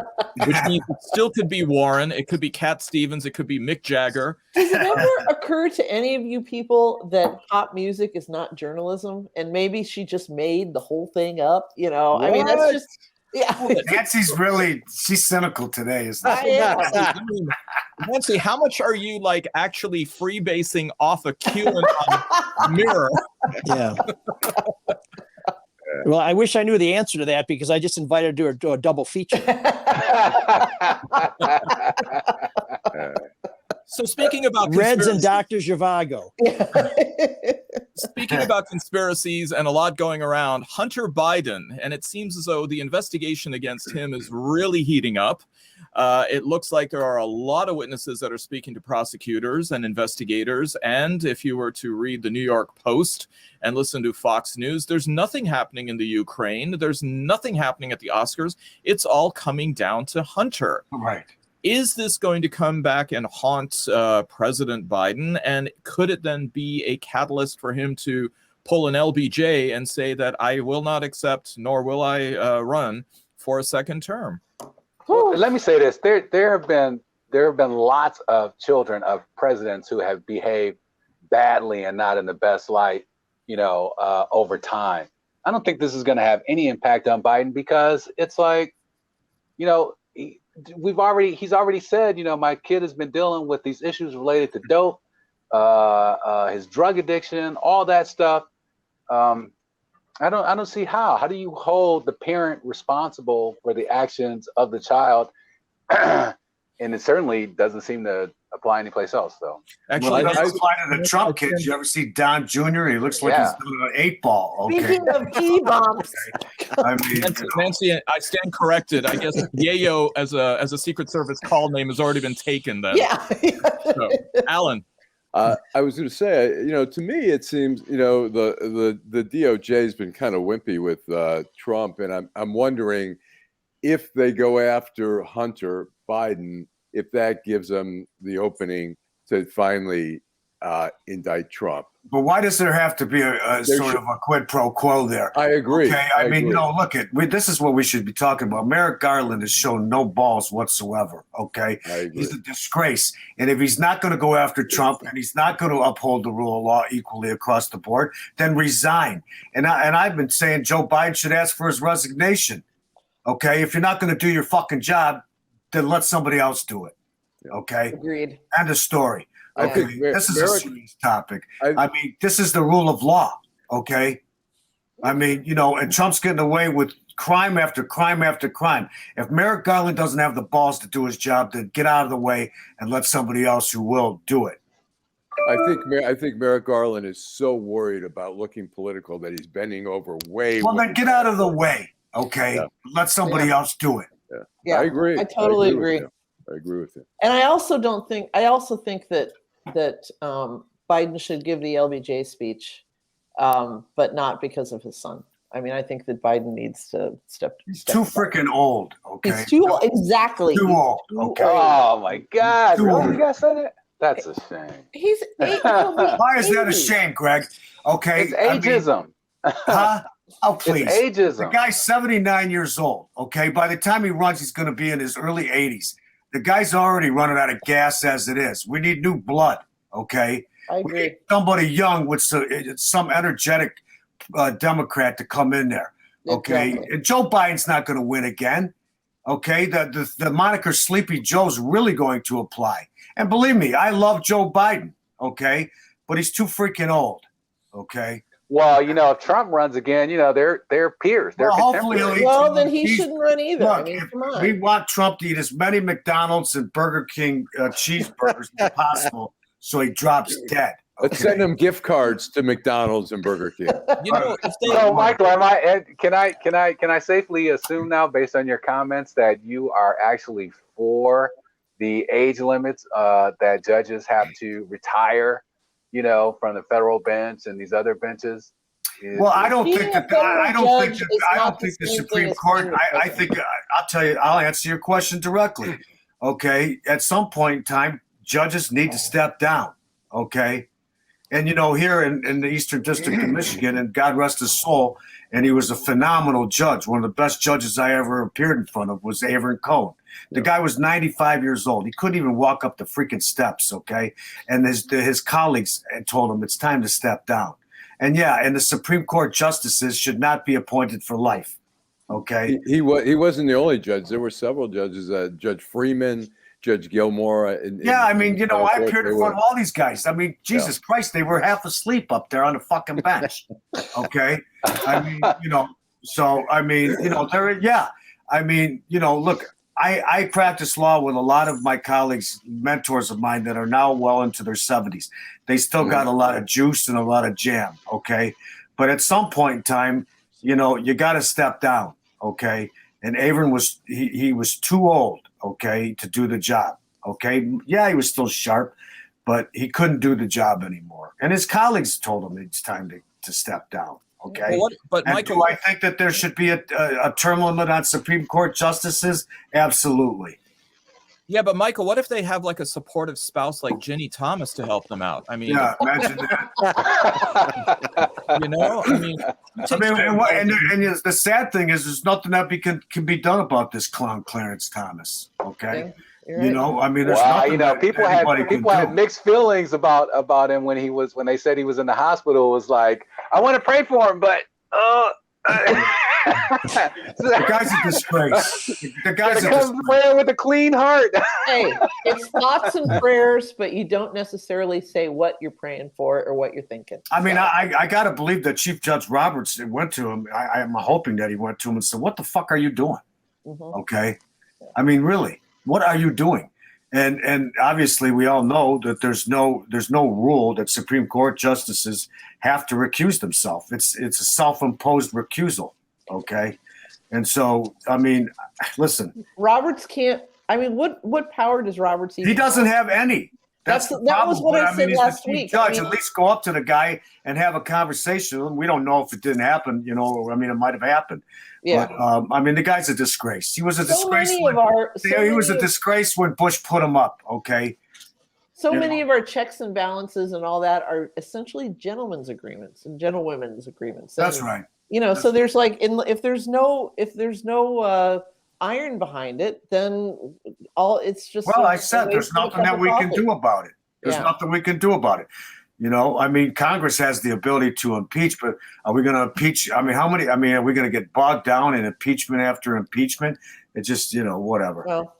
which means it still could be Warren, it could be Cat Stevens, it could be Mick Jagger. Does it ever occur to any of you people that pop music is not journalism, and maybe she just made the whole thing up? You know, I mean, that's just Nancy's she's cynical today, isn't I she? am. I mean, Nancy, how much are you like actually freebasing off a QAnon mirror? Yeah. Well, I wish I knew the answer to that, because I just invited her to do a double feature. So speaking about Reds and conspiracies- Dr. Zhivago. Speaking about conspiracies and a lot going around, Hunter Biden, and it seems as though the investigation against him is really heating up. It looks like there are a lot of witnesses that are speaking to prosecutors and investigators. And if you were to read the New York Post and listen to Fox News, there's nothing happening in the Ukraine. There's nothing happening at the Oscars. It's all coming down to Hunter. Right. Is this going to come back and haunt President Biden? And could it then be a catalyst for him to pull an LBJ and say that I will not accept, nor will I run for a second term? Well, let me say this: there have been lots of children of presidents who have behaved badly and not in the best light, over time. I don't think this is going to have any impact on Biden, because it's like, he's already said, my kid has been dealing with these issues related to dope, his drug addiction, all that stuff. I don't see how do you hold the parent responsible for the actions of the child? And it certainly doesn't seem to apply anyplace else, though. Actually, Well, it doesn't apply to the Trump kids. You ever see Don Jr.? He looks like he's doing an 8-ball. Okay. Speaking of key bumps, I mean, Nancy, I stand corrected. I guess Yayo as a Secret Service call name has already been taken then. yeah. So, Allan. I was going to say, to me, it seems, the DOJ has been kind of wimpy with Trump, and I'm wondering if they go after Hunter Biden, if that gives them the opening to finally indict Trump. But why does there have to be a sort of a quid pro quo there? I agree. Okay, I mean, look this is what we should be talking about. Merrick Garland has shown no balls whatsoever. Okay, I agree. He's a disgrace, and if he's not going to go after Trump and he's not going to uphold the rule of law equally across the board, then resign. And I've been saying Joe Biden should ask for his resignation. Okay, if you're not going to do your fucking job, then let somebody else do it. Okay, Agreed. End of story. Okay, I think this is a serious topic. I mean, this is the rule of law, okay? I mean, and Trump's getting away with crime after crime after crime. If Merrick Garland doesn't have the balls to do his job, then get out of the way and let somebody else who will do it. I think Merrick Garland is so worried about looking political that he's bending over way. Well, then get out of the way, okay? Yeah. Let somebody else do it. Yeah, I agree. I totally agree. I agree with you. And I also think that Biden should give the LBJ speech, but not because of his son. I mean, I think that Biden needs to step. He's too freaking old. Okay. He's too old. Exactly. Too old. Okay. Oh my God! Really, you guys said it? That's a shame. He's. Why is that a shame, Greg? Okay. It's ageism. Huh? Oh, please. It's ageism. The guy's 79 years old. Okay. By the time he runs, he's going to be in his early 80s. The guy's already running out of gas as it is. We need new blood, okay? I agree. We need somebody young with some energetic Democrat to come in there, okay? Exactly. And Joe Biden's not going to win again, okay? The moniker Sleepy Joe's really going to apply. And believe me, I love Joe Biden, okay? But he's too freaking old, okay? Well, if Trump runs again, they're peers. They're contemporaries. Well, then he shouldn't run either. Look, I mean, come on. We want Trump to eat as many McDonald's and Burger King cheeseburgers as possible, so he drops dead. Okay? Let's send him gift cards to McDonald's and Burger King. So, Michael, can I safely assume now, based on your comments, that you are actually for the age limits that judges have to retire? From the federal bench and these other benches. Well, I don't think the Supreme Court. I think I'll tell you. I'll answer your question directly. Okay, at some point in time, judges need to step down. Okay, and here in the Eastern District of Michigan, and God rest his soul, and he was a phenomenal judge. One of the best judges I ever appeared in front of was Elrick Cohen. The guy was 95 years old. He couldn't even walk up the freaking steps, okay? And his colleagues told him it's time to step down. And the Supreme Court justices should not be appointed for life, okay? He wasn't the only judge. There were several judges, Judge Freeman, Judge Gilmore. I appeared in front of all these guys. I mean, Jesus Christ, they were half asleep up there on the fucking bench, okay? I mean, look, I practice law with a lot of my colleagues, mentors of mine that are now well into their 70s. They still got a lot of juice and a lot of jam, okay? But at some point in time, you got to step down, okay? And Avon he was too old, okay, to do the job, okay? Yeah, he was still sharp, but he couldn't do the job anymore. And his colleagues told him it's time to step down. Okay, but Michael, do I think that there should be a term limit on Supreme Court justices? Absolutely. Yeah, but Michael, what if they have like a supportive spouse like Ginny Thomas to help them out? I mean, imagine that. And the sad thing is, there's nothing that can be done about this clown Clarence Thomas. Okay. Right. There's nothing. People had mixed feelings about him when they said he was in the hospital. It was like, I want to pray for him, but the guy's a disgrace. The guy's a prayer with a clean heart. Hey, it's thoughts and prayers, but you don't necessarily say what you're praying for or what you're thinking. I mean, I got to believe that Chief Judge Roberts went to him. I'm hoping that he went to him and said, "What the fuck are you doing?" Mm-hmm. Okay, I mean, really. What are you doing? And obviously we all know that there's no rule that Supreme Court justices have to recuse themselves. It's a self-imposed recusal. Okay. And so, I mean, listen. Roberts can't. I mean, what power does Roberts even? He doesn't have any. That was what I said last week. Judge, at least go up to the guy and have a conversation with him. We don't know if it didn't happen. It might have happened. Yeah. But, the guy's a disgrace. He was a disgrace. He was a disgrace when Bush put him up. Okay. so many of our checks and balances and all that are essentially gentlemen's agreements and gentlewomen's agreements. And, That's right. So there's like, if there's no iron behind it, then it's just. Well, I said there's nothing that we can do about it. There's nothing we can do about it. I mean, Congress has the ability to impeach, but are we going to impeach? I mean, are we going to get bogged down in impeachment after impeachment? It's just, whatever. Well,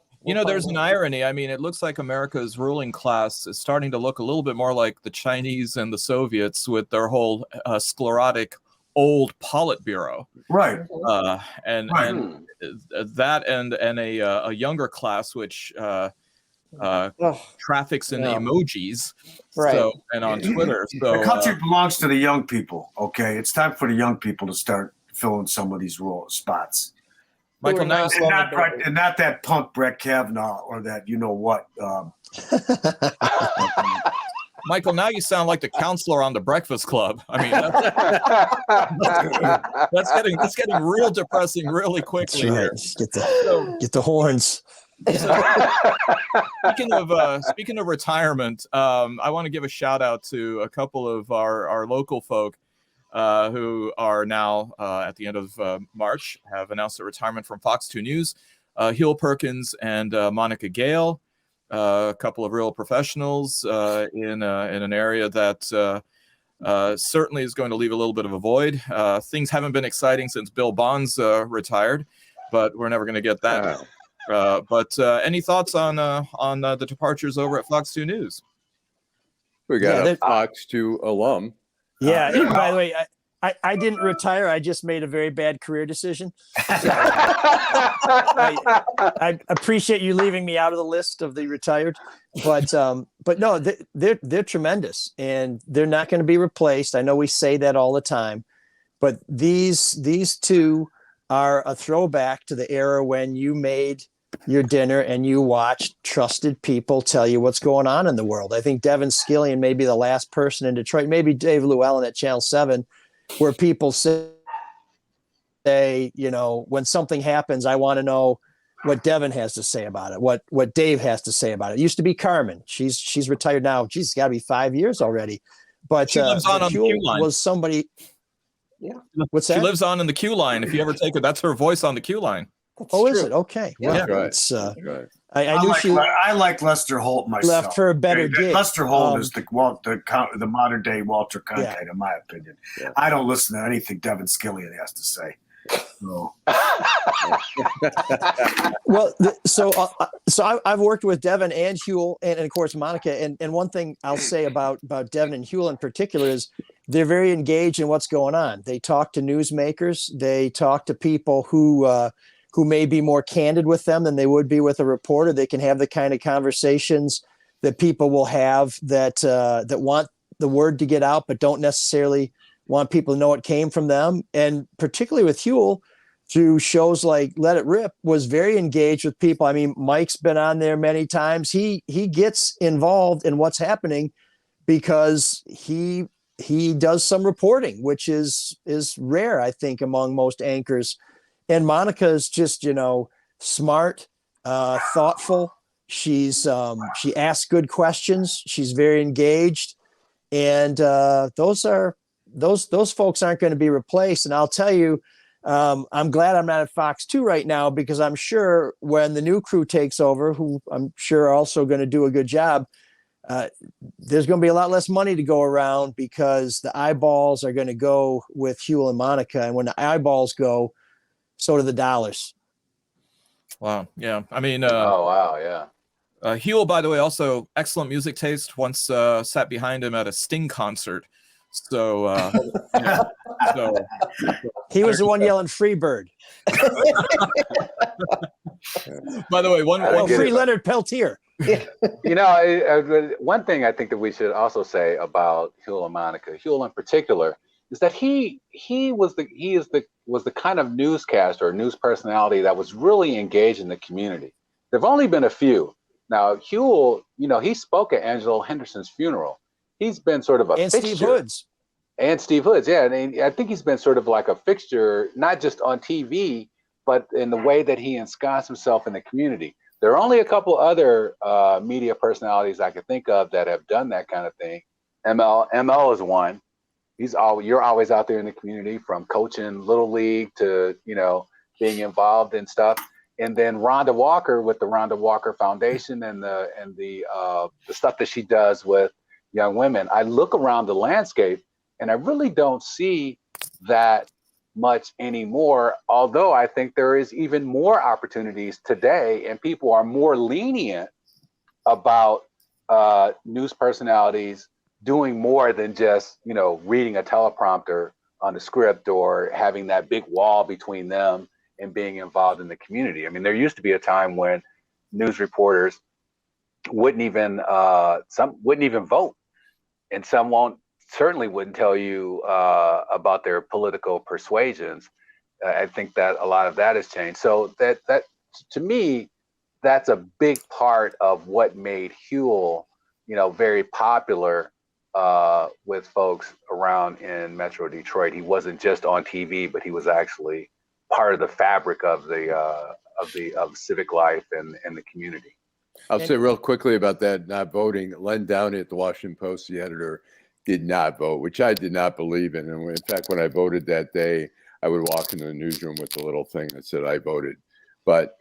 there's an irony. I mean, it looks like America's ruling class is starting to look a little bit more like the Chinese and the Soviets with their whole sclerotic old Politburo. Right. And that and a younger class, which traffics in emojis, right? So, and on Twitter. So the country belongs to the young people. Okay, it's time for the young people to start filling some of these spots. Michael, now and not that punk Brett Kavanaugh or that what. Michael, now you sound like the counselor on the Breakfast Club. I mean, that's getting real depressing really quickly. That's right. Get the horns. Speaking of retirement, I want to give a shout out to a couple of our local folk who are now at the end of March have announced their retirement from Fox 2 News. Huel, Perkins, and Monica Gayle, a couple of real professionals in an area that certainly is going to leave a little bit of a void. Things haven't been exciting since Bill Bonds retired, but we're never going to get that. But any thoughts on the departures over at Fox 2 News? We got a Fox 2 alum. Yeah. By the way, I didn't retire. I just made a very bad career decision. So I appreciate you leaving me out of the list of the retired, but no, they're tremendous and they're not going to be replaced. I know we say that all the time, but these two are a throwback to the era when you made your dinner and you watched trusted people tell you what's going on in the world. I think Devin Scillian may be the last person in Detroit, maybe Dave Llewellyn at Channel 7, where people say, when something happens, I want to know what Devin has to say about it, what Dave has to say about it. It used to be Carmen. She's retired now. Geez, it's got to be 5 years already. But she lives on the queue line. Was somebody. Yeah. What's that? She lives on in the queue line. If you ever take her, that's her voice on the queue line. Is it? Okay. Yeah, well, right. It's, right. I knew I like Lester Holt myself. Left her a better gig. Lester Holt is the modern day Walter Cronkite, in my opinion. Yeah. I don't listen to anything Devin Scillian has to say. No. Well, so I've worked with Devin and Huel and of course Monica. And one thing I'll say about Devin and Huel in particular is they're very engaged in what's going on. They talk to newsmakers. They talk to people who may be more candid with them than they would be with a reporter. They can have the kind of conversations that people will have that want the word to get out, but don't necessarily want people to know it came from them. And particularly with Huel, through shows like Let It Rip, was very engaged with people. I mean, Mike's been on there many times. He gets involved in what's happening because he does some reporting, which is rare, I think, among most anchors. And Monica is just, smart, thoughtful. She asks good questions. She's very engaged. And those folks aren't going to be replaced. And I'll tell you, I'm glad I'm not at Fox 2 right now, because I'm sure when the new crew takes over, who I'm sure are also going to do a good job, there's going to be a lot less money to go around because the eyeballs are going to go with Huel and Monica. And when the eyeballs go, so do the dollars. Wow. Yeah. I mean, oh, wow. Yeah. Huel, by the way, also excellent music taste. Once sat behind him at a Sting concert. So, he was the one yelling "Freebird." By the way, one free Leonard Peltier. One thing I think that we should also say about Huel and Monica, Huel in particular, is that he was the kind of newscaster or news personality that was really engaged in the community. There've only been a few. Now, Huel, he spoke at Angela Henderson's funeral. He's been sort of a fixture. Steve Hood's, yeah. And I think he's been sort of like a fixture, not just on TV, but in the way that he ensconced himself in the community. There are only a couple other media personalities I can think of that have done that kind of thing. ML is one. You're always out there in the community, from coaching Little League to, being involved in stuff. And then Rhonda Walker with the Rhonda Walker Foundation and the stuff that she does with young women. I look around the landscape and I really don't see that much anymore, although I think there is even more opportunities today and people are more lenient about news personalities doing more than just, reading a teleprompter on the script or having that big wall between them and being involved in the community. I mean, there used to be a time when news reporters wouldn't even vote, and some certainly wouldn't tell you about their political persuasions. I think that a lot of that has changed. So that to me, that's a big part of what made Huel, very popular with folks around in Metro Detroit. He wasn't just on TV, but he was actually part of the fabric of civic life and the community. I'll say real quickly about that not voting. Len Downey at the Washington Post, the editor, did not vote, which I did not believe in. And in fact, when I voted that day, I would walk into the newsroom with a little thing that said I voted. But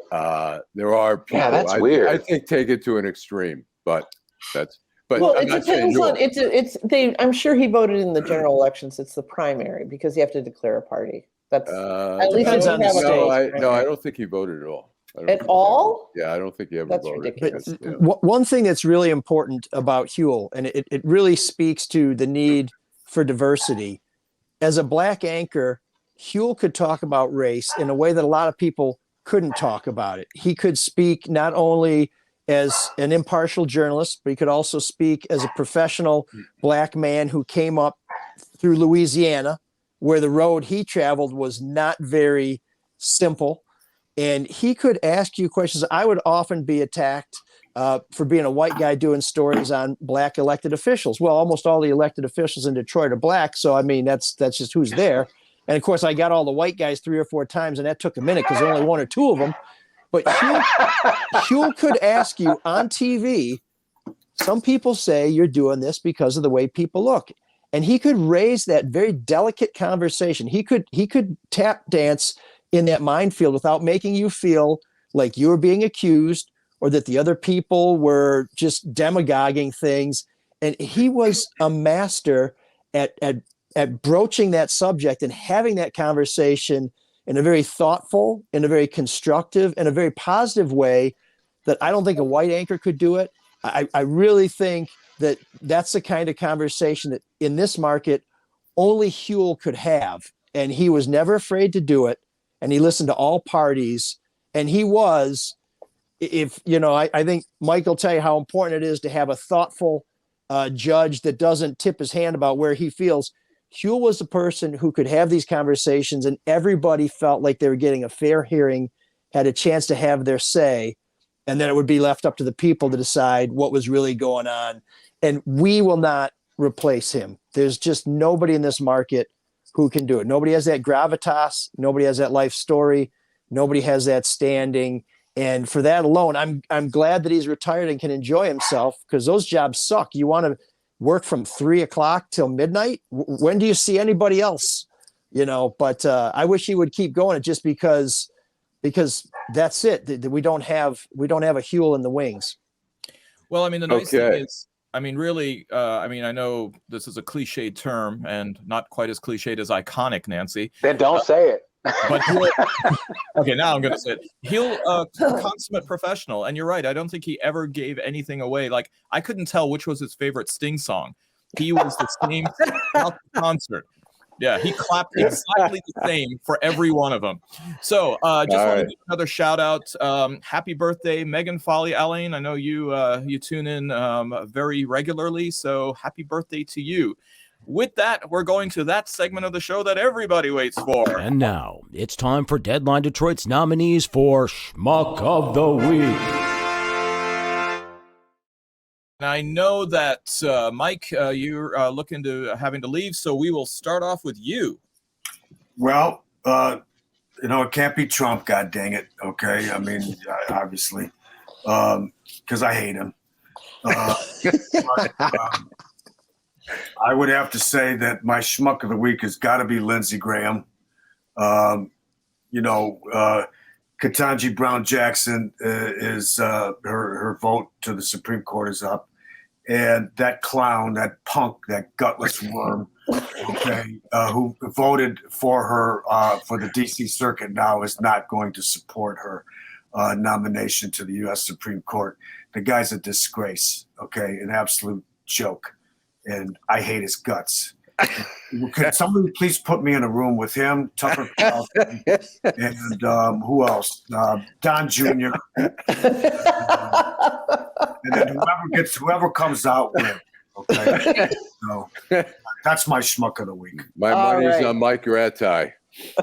there are people. Yeah, that's weird. I think take it to an extreme, but that's. But well, it depends on I'm sure he voted in the general elections. It's the primary because you have to declare a party. That's at least depends on the state. No, I don't think he voted at all. At all? Yeah, I don't think he ever That's voted. ridiculous. One thing that's really important about Huel, and it really speaks to the need for diversity. As a black anchor, Huel could talk about race in a way that a lot of people couldn't talk about it. He could speak not only as an impartial journalist, but he could also speak as a professional black man who came up through Louisiana, where the road he traveled was not very simple. And he could ask you questions. I would often be attacked for being a white guy doing stories on black elected officials. Well, almost all the elected officials in Detroit are black. So, I mean, that's just who's there. And of course, I got all the white guys 3 or 4 times, and that took a minute because there were only 1 or 2 of them. But Huel could ask you on TV, some people say you're doing this because of the way people look. And he could raise that very delicate conversation. He could tap dance in that minefield without making you feel like you were being accused or that the other people were just demagoguing things. And he was a master at broaching that subject and having that conversation in a very thoughtful, in a very constructive, and a very positive way that I don't think a white anchor could do it. I really think that that's the kind of conversation that in this market only Huel could have. And he was never afraid to do it. And he listened to all parties. And he was, I think Mike will tell you how important it is to have a thoughtful judge that doesn't tip his hand about where he feels. Huel was the person who could have these conversations and everybody felt like they were getting a fair hearing, had a chance to have their say, and then it would be left up to the people to decide what was really going on. And we will not replace him. There's just nobody in this market who can do it. Nobody has that gravitas. Nobody has that life story. Nobody has that standing. And for that alone, I'm glad that he's retired and can enjoy himself, because those jobs suck. You want to work from 3 o'clock till midnight. When do you see anybody else? But I wish he would keep going, just because that's it. We don't have a Huel in the wings. Well, I mean, the nice thing is, I mean, really, I know this is a cliched term and not quite as cliched as iconic, Nancy. Then don't say it. But okay, now I'm going to say it. He'll consummate professional. And you're right. I don't think he ever gave anything away. Like, I couldn't tell which was his favorite Sting song. He was the same throughout the concert. Yeah, he clapped exactly the same for every one of them. So just want to give another shout out. Happy birthday, Megan Foley, Allan. I know you tune in very regularly. So happy birthday to you. With that, we're going to that segment of the show that everybody waits for. And now it's time for Deadline Detroit's nominees for Schmuck of the Week. And I know that, Mike, you're looking to having to leave, so we will start off with you. Well, it can't be Trump, God dang it. Okay. I mean, obviously. because I hate him. But, I would have to say that my schmuck of the week has got to be Lindsey Graham. Ketanji Brown Jackson is her vote to the Supreme Court is up, and that clown, that punk, that gutless worm, who voted for her for the D.C. Circuit now is not going to support her nomination to the U.S. Supreme Court. The guy's a disgrace, an absolute joke, and I hate his guts. Could somebody please put me in a room with him, Tucker Carlson, and who else? Don Jr. And then whoever comes out with. Okay, so that's my schmuck of the week. My money's on Mike Rataj.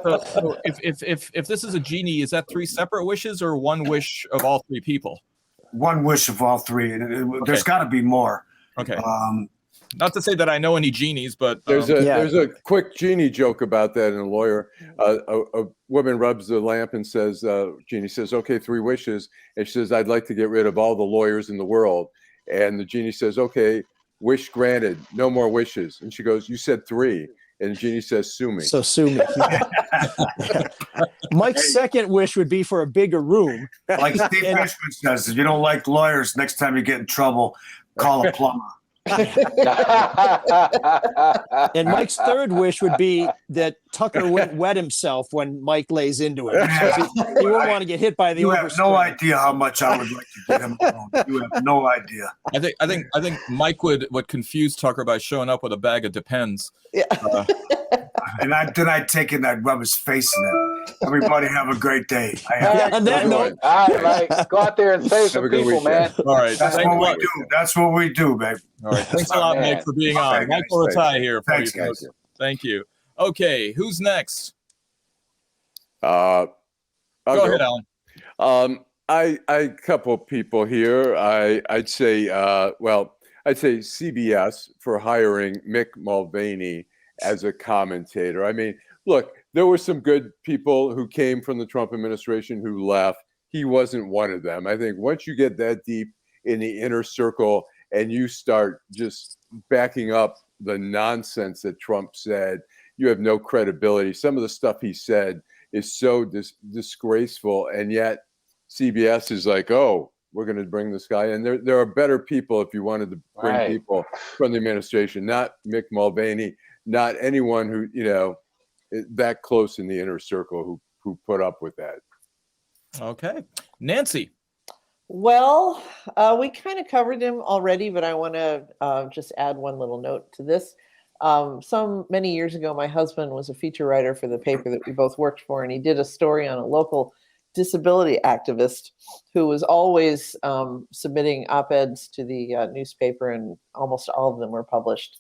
So if this is a genie, is that 3 separate wishes or one wish of all 3 people? One wish of all 3. There's got to be more. Okay. Not to say that I know any genies, but there's a quick genie joke about that in a lawyer. A woman rubs the lamp and says, genie says, okay, 3 wishes. And she says, I'd like to get rid of all the lawyers in the world. And the genie says, okay, wish granted, no more wishes. And she goes, you said 3. And the genie says, sue me. So sue me. Mike's second wish would be for a bigger room. Like Steve Fishman says, if you don't like lawyers, next time you get in trouble, call a plumber. And Mike's third wish would be that Tucker wouldn't wet himself when Mike lays into it. He wouldn't want to get hit by the overspray. You have no idea how much I would like to get him alone. You have no idea. I think Mike would confuse Tucker by showing up with a bag of Depends. Yeah. And I'd take it and I'd rub his face in it. Everybody have a great day. All right, Mike, go out there and save some people, man. All right. That's what we do. That's what we do, babe. All right. Thanks a lot, Mike, for being on. Mike Rataj here for you guys. Thank you. Okay, who's next? Go ahead, Allan. A couple people here. I'd say CBS for hiring Mick Mulvaney as a commentator. I mean, look, there were some good people who came from the Trump administration who left. He wasn't one of them. I think once you get that deep in the inner circle and you start just backing up the nonsense that Trump said, you have no credibility. Some of the stuff he said is so disgraceful, and yet CBS is like, oh, we're going to bring this guy in. There are better people if you wanted to bring people from the administration, not Mick Mulvaney, not anyone who, that close in the inner circle who put up with that. Okay. Nancy. Well, we kind of covered him already, but I want to just add one little note to this. Many years ago, my husband was a feature writer for the paper that we both worked for, and he did a story on a local disability activist who was always submitting op-eds to the newspaper, and almost all of them were published.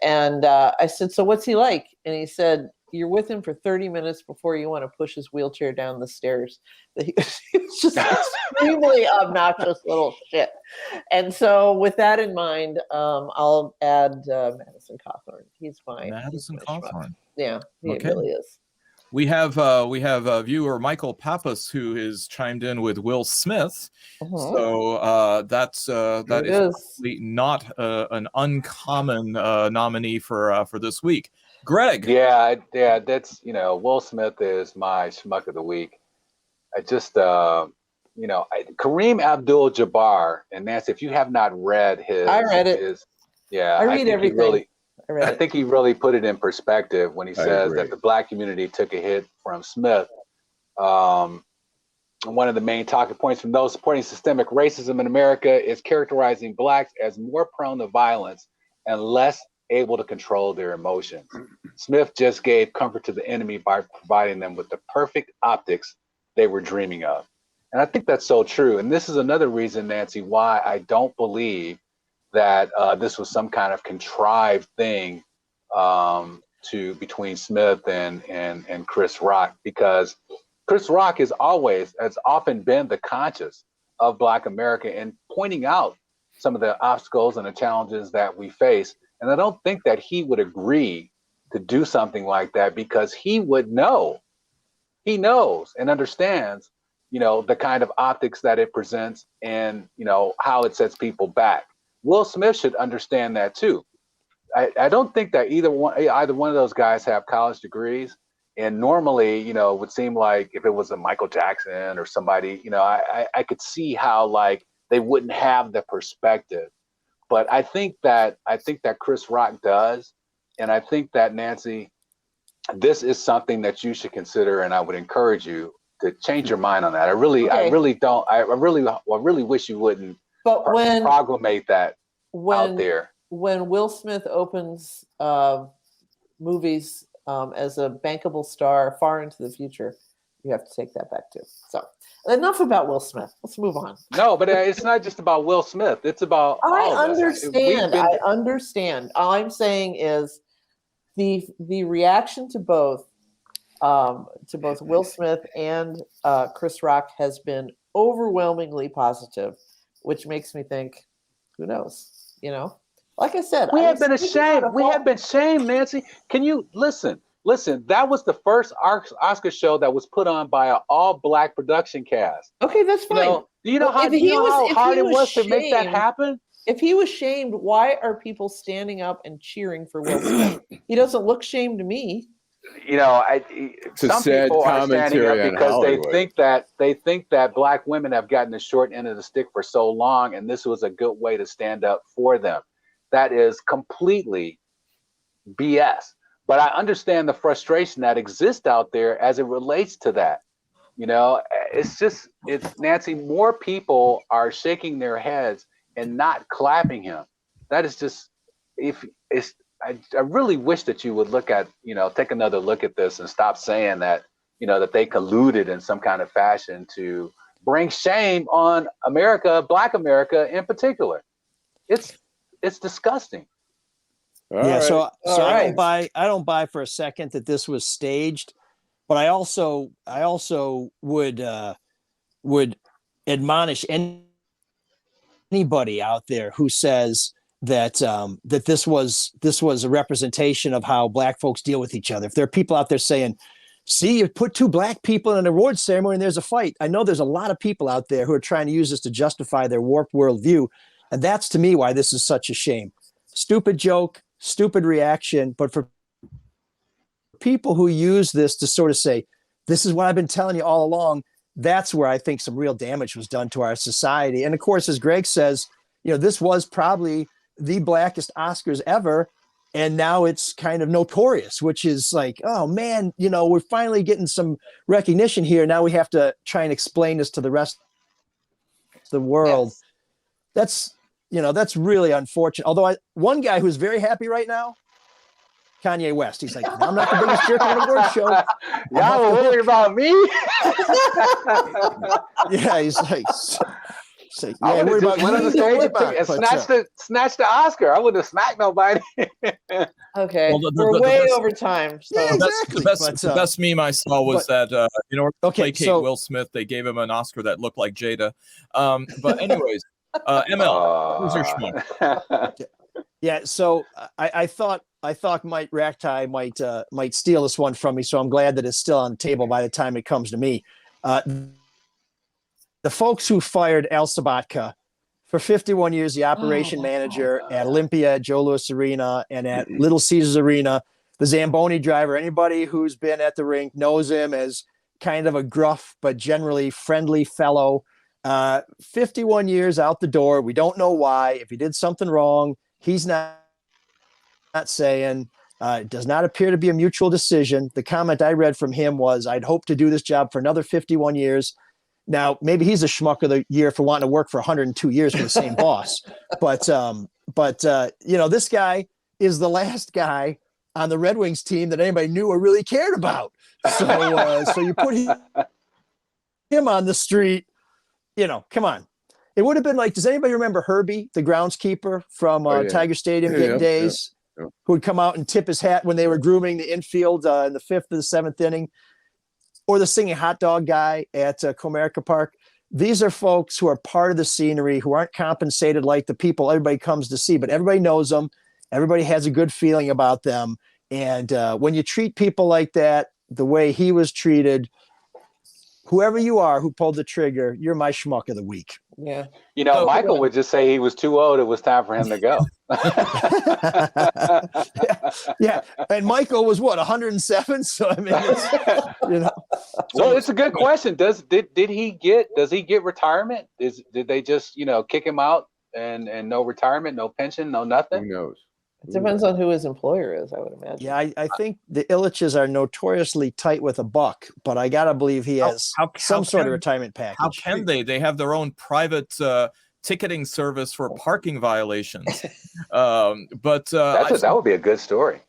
And I said, so what's he like? And he said, you're with him for 30 minutes before you want to push his wheelchair down the stairs. He was just extremely obnoxious little shit. And so with that in mind, I'll add Madison Cawthorn. He's fine. Madison Cawthorn. Yeah, he really is. We have viewer Michael Pappas who has chimed in with Will Smith. So that is not an uncommon nominee for this week. Greg. Yeah, that's Will Smith is my schmuck of the week. I just Kareem Abdul-Jabbar, and Nancy, if you have not read his, I read it. I read everything. I think he really put it in perspective when he says that the Black community took a hit from Smith. One of the main talking points from those supporting systemic racism in America is characterizing Blacks as more prone to violence and less able to control their emotions. Smith just gave comfort to the enemy by providing them with the perfect optics they were dreaming of. And I think that's so true. And this is another reason, Nancy, why I don't believe that this was some kind of contrived thing between Smith and Chris Rock, because Chris Rock has often been the conscience of Black America and pointing out some of the obstacles and the challenges that we face. And I don't think that he would agree to do something like that, because he would know, he knows and understands the kind of optics that it presents and, how it sets people back. Will Smith should understand that too. I don't think that either one of those guys have college degrees. And normally, it would seem like if it was a Michael Jackson or somebody, I could see how like they wouldn't have the perspective. But I think that Chris Rock does. And I think that, Nancy, this is something that you should consider, and I would encourage you to change your mind on that. I really wish you wouldn't proclamate that out there. When Will Smith opens movies as a bankable star far into the future, you have to take that back too. So enough about Will Smith. Let's move on. No, but it's not just about Will Smith. It's about I understand. All I'm saying is the reaction to both Will Smith and Chris Rock has been overwhelmingly positive, which makes me think, who knows? Like I said, we have been ashamed. We have been shamed, Nancy. Can you listen? Listen, that was the first Oscar show that was put on by an all-black production cast. Okay, that's fine. Do you know how hard it was to make that happen? If he was shamed, why are people standing up and cheering for Will Smith? He doesn't look shamed to me. Some people are standing up because they think that black women have gotten the short end of the stick for so long, and this was a good way to stand up for them. That is completely BS. But I understand the frustration that exists out there as it relates to that. It's Nancy, more people are shaking their heads and not clapping him. That is just, I really wish that you would look at, take another look at this and stop saying that, that they colluded in some kind of fashion to bring shame on America, Black America in particular. It's disgusting. So I don't buy for a second that this was staged, but I also would admonish anybody out there who says that that this was a representation of how black folks deal with each other. If there are people out there saying, see, you put two black people in an awards ceremony and there's a fight. I know there's a lot of people out there who are trying to use this to justify their warped worldview. And that's, to me, why this is such a shame. Stupid joke, stupid reaction. But for people who use this to sort of say, this is what I've been telling you all along, that's where I think some real damage was done to our society. And of course, as Greg says, this was probably the blackest Oscars ever. And now it's kind of notorious, which is like, oh man, we're finally getting some recognition here. Now we have to try and explain this to the rest of the world. Yes. That's really unfortunate. Although one guy who's very happy right now, Kanye West. He's like, I'm not the biggest jerk on the award show. Y'all were worried about me? Yeah, he's like, I would have just went on the stage and snatched the Oscar. I wouldn't have smacked nobody. Okay, we're way over time. So. Yeah, exactly. The best meme I saw was that to placate Will Smith, they gave him an Oscar that looked like Jada. But anyways, ML, who's your schmuck? Yeah, so I thought Mike Rataj might steal this one from me, so I'm glad that it's still on the table by the time it comes to me. The folks who fired Al Sabatka for 51 years, the operation manager at Olympia, Joe Louis Arena, and at Little Caesars Arena, the Zamboni driver, anybody who's been at the rink knows him as kind of a gruff but generally friendly fellow. 51 years out the door. We don't know why. If he did something wrong, he's not saying. It does not appear to be a mutual decision. The comment I read from him was, I'd hope to do this job for another 51 years. Now, maybe he's a schmuck of the year for wanting to work for 102 years for the same boss. But this guy is the last guy on the Red Wings team that anybody knew or really cared about. So you put him on the street, come on. It would have been like, does anybody remember Herbie, the groundskeeper from Tiger Stadium days, who would come out and tip his hat when they were grooming the infield in the 5th or the 7th inning? Or the singing hot dog guy at Comerica Park. These are folks who are part of the scenery, who aren't compensated like the people everybody comes to see, but everybody knows them. Everybody has a good feeling about them. And when you treat people like that, the way he was treated, whoever you are who pulled the trigger, you're my schmuck of the week. Yeah. You know, Michael would just say he was too old. It was time for him to go. Yeah. And Michael was what, 107? So I mean, Well, it's a good question. Does he get retirement? Did they just, kick him out and no retirement, no pension, no nothing? Who knows? It depends on who his employer is, I would imagine. yeah, I think the Illiches are notoriously tight with a buck, but I gotta believe he has some sort of retirement package. How can they? They have their own private ticketing service for parking violations. That would be a good story.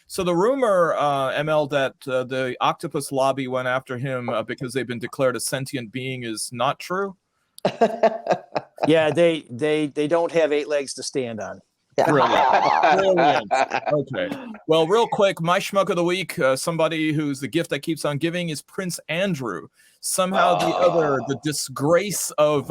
So the rumor, ML, that the octopus lobby went after him because they've been declared a sentient being is not true. Yeah, they don't have 8 legs to stand on. Brilliant. Okay. Well, real quick, my schmuck of the week, somebody who's the gift that keeps on giving, is Prince Andrew. Somehow the disgrace of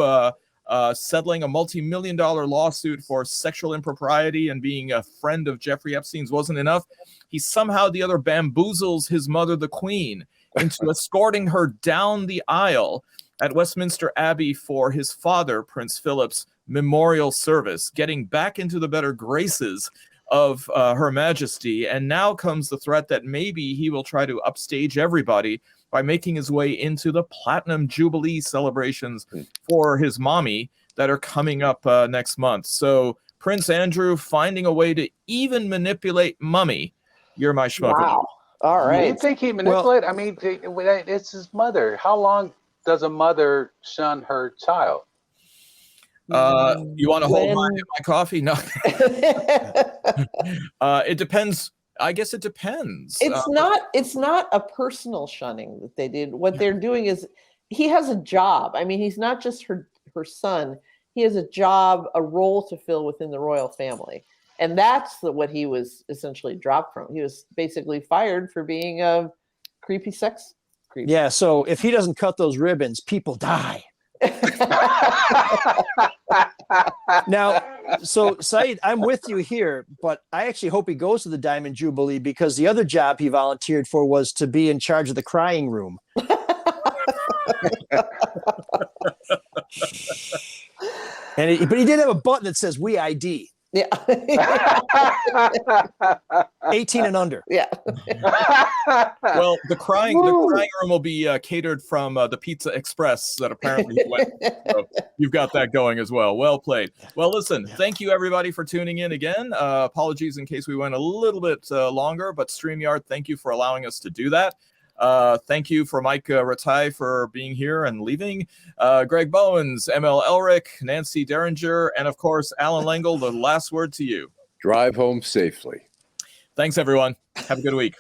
settling a multi-million-dollar lawsuit for sexual impropriety and being a friend of Jeffrey Epstein's wasn't enough. He somehow bamboozles his mother, the Queen, into escorting her down the aisle at Westminster Abbey for his father, Prince Philip's memorial service, getting back into the better graces of Her Majesty. And now comes the threat that maybe he will try to upstage everybody by making his way into the Platinum Jubilee celebrations for his mommy that are coming up next month. So Prince Andrew finding a way to even manipulate Mummy. You're my schmuck. Wow. All right. You think he manipulate? I mean, it's his mother. How long does a mother shun her child? You want to hold my coffee? No. It depends. I guess it depends. It's not a personal shunning that they did. What they're doing is he has a job. I mean, he's not just her son. He has a job, a role to fill within the royal family. And that's what he was essentially dropped from. He was basically fired for being a creepy sex creep. Yeah, so if he doesn't cut those ribbons, people die. Now, so Saeed, I'm with you here, but I actually hope he goes to the Diamond Jubilee, because the other job he volunteered for was to be in charge of the crying room. But he did have a button that says "We ID." Yeah. 18 and under. Yeah. Well, the crying room will be catered from the Pizza Express that apparently he went. So you've got that going as well. Well played. Well, listen, thank you everybody for tuning in again. Apologies in case we went a little bit longer, but StreamYard, thank you for allowing us to do that. Thank you for Mike Rataj for being here and leaving. Greg Bowens, ML Elrick, Nancy Derringer, and of course, Allan Lengel, the last word to you. Drive home safely. Thanks, everyone. Have a good week.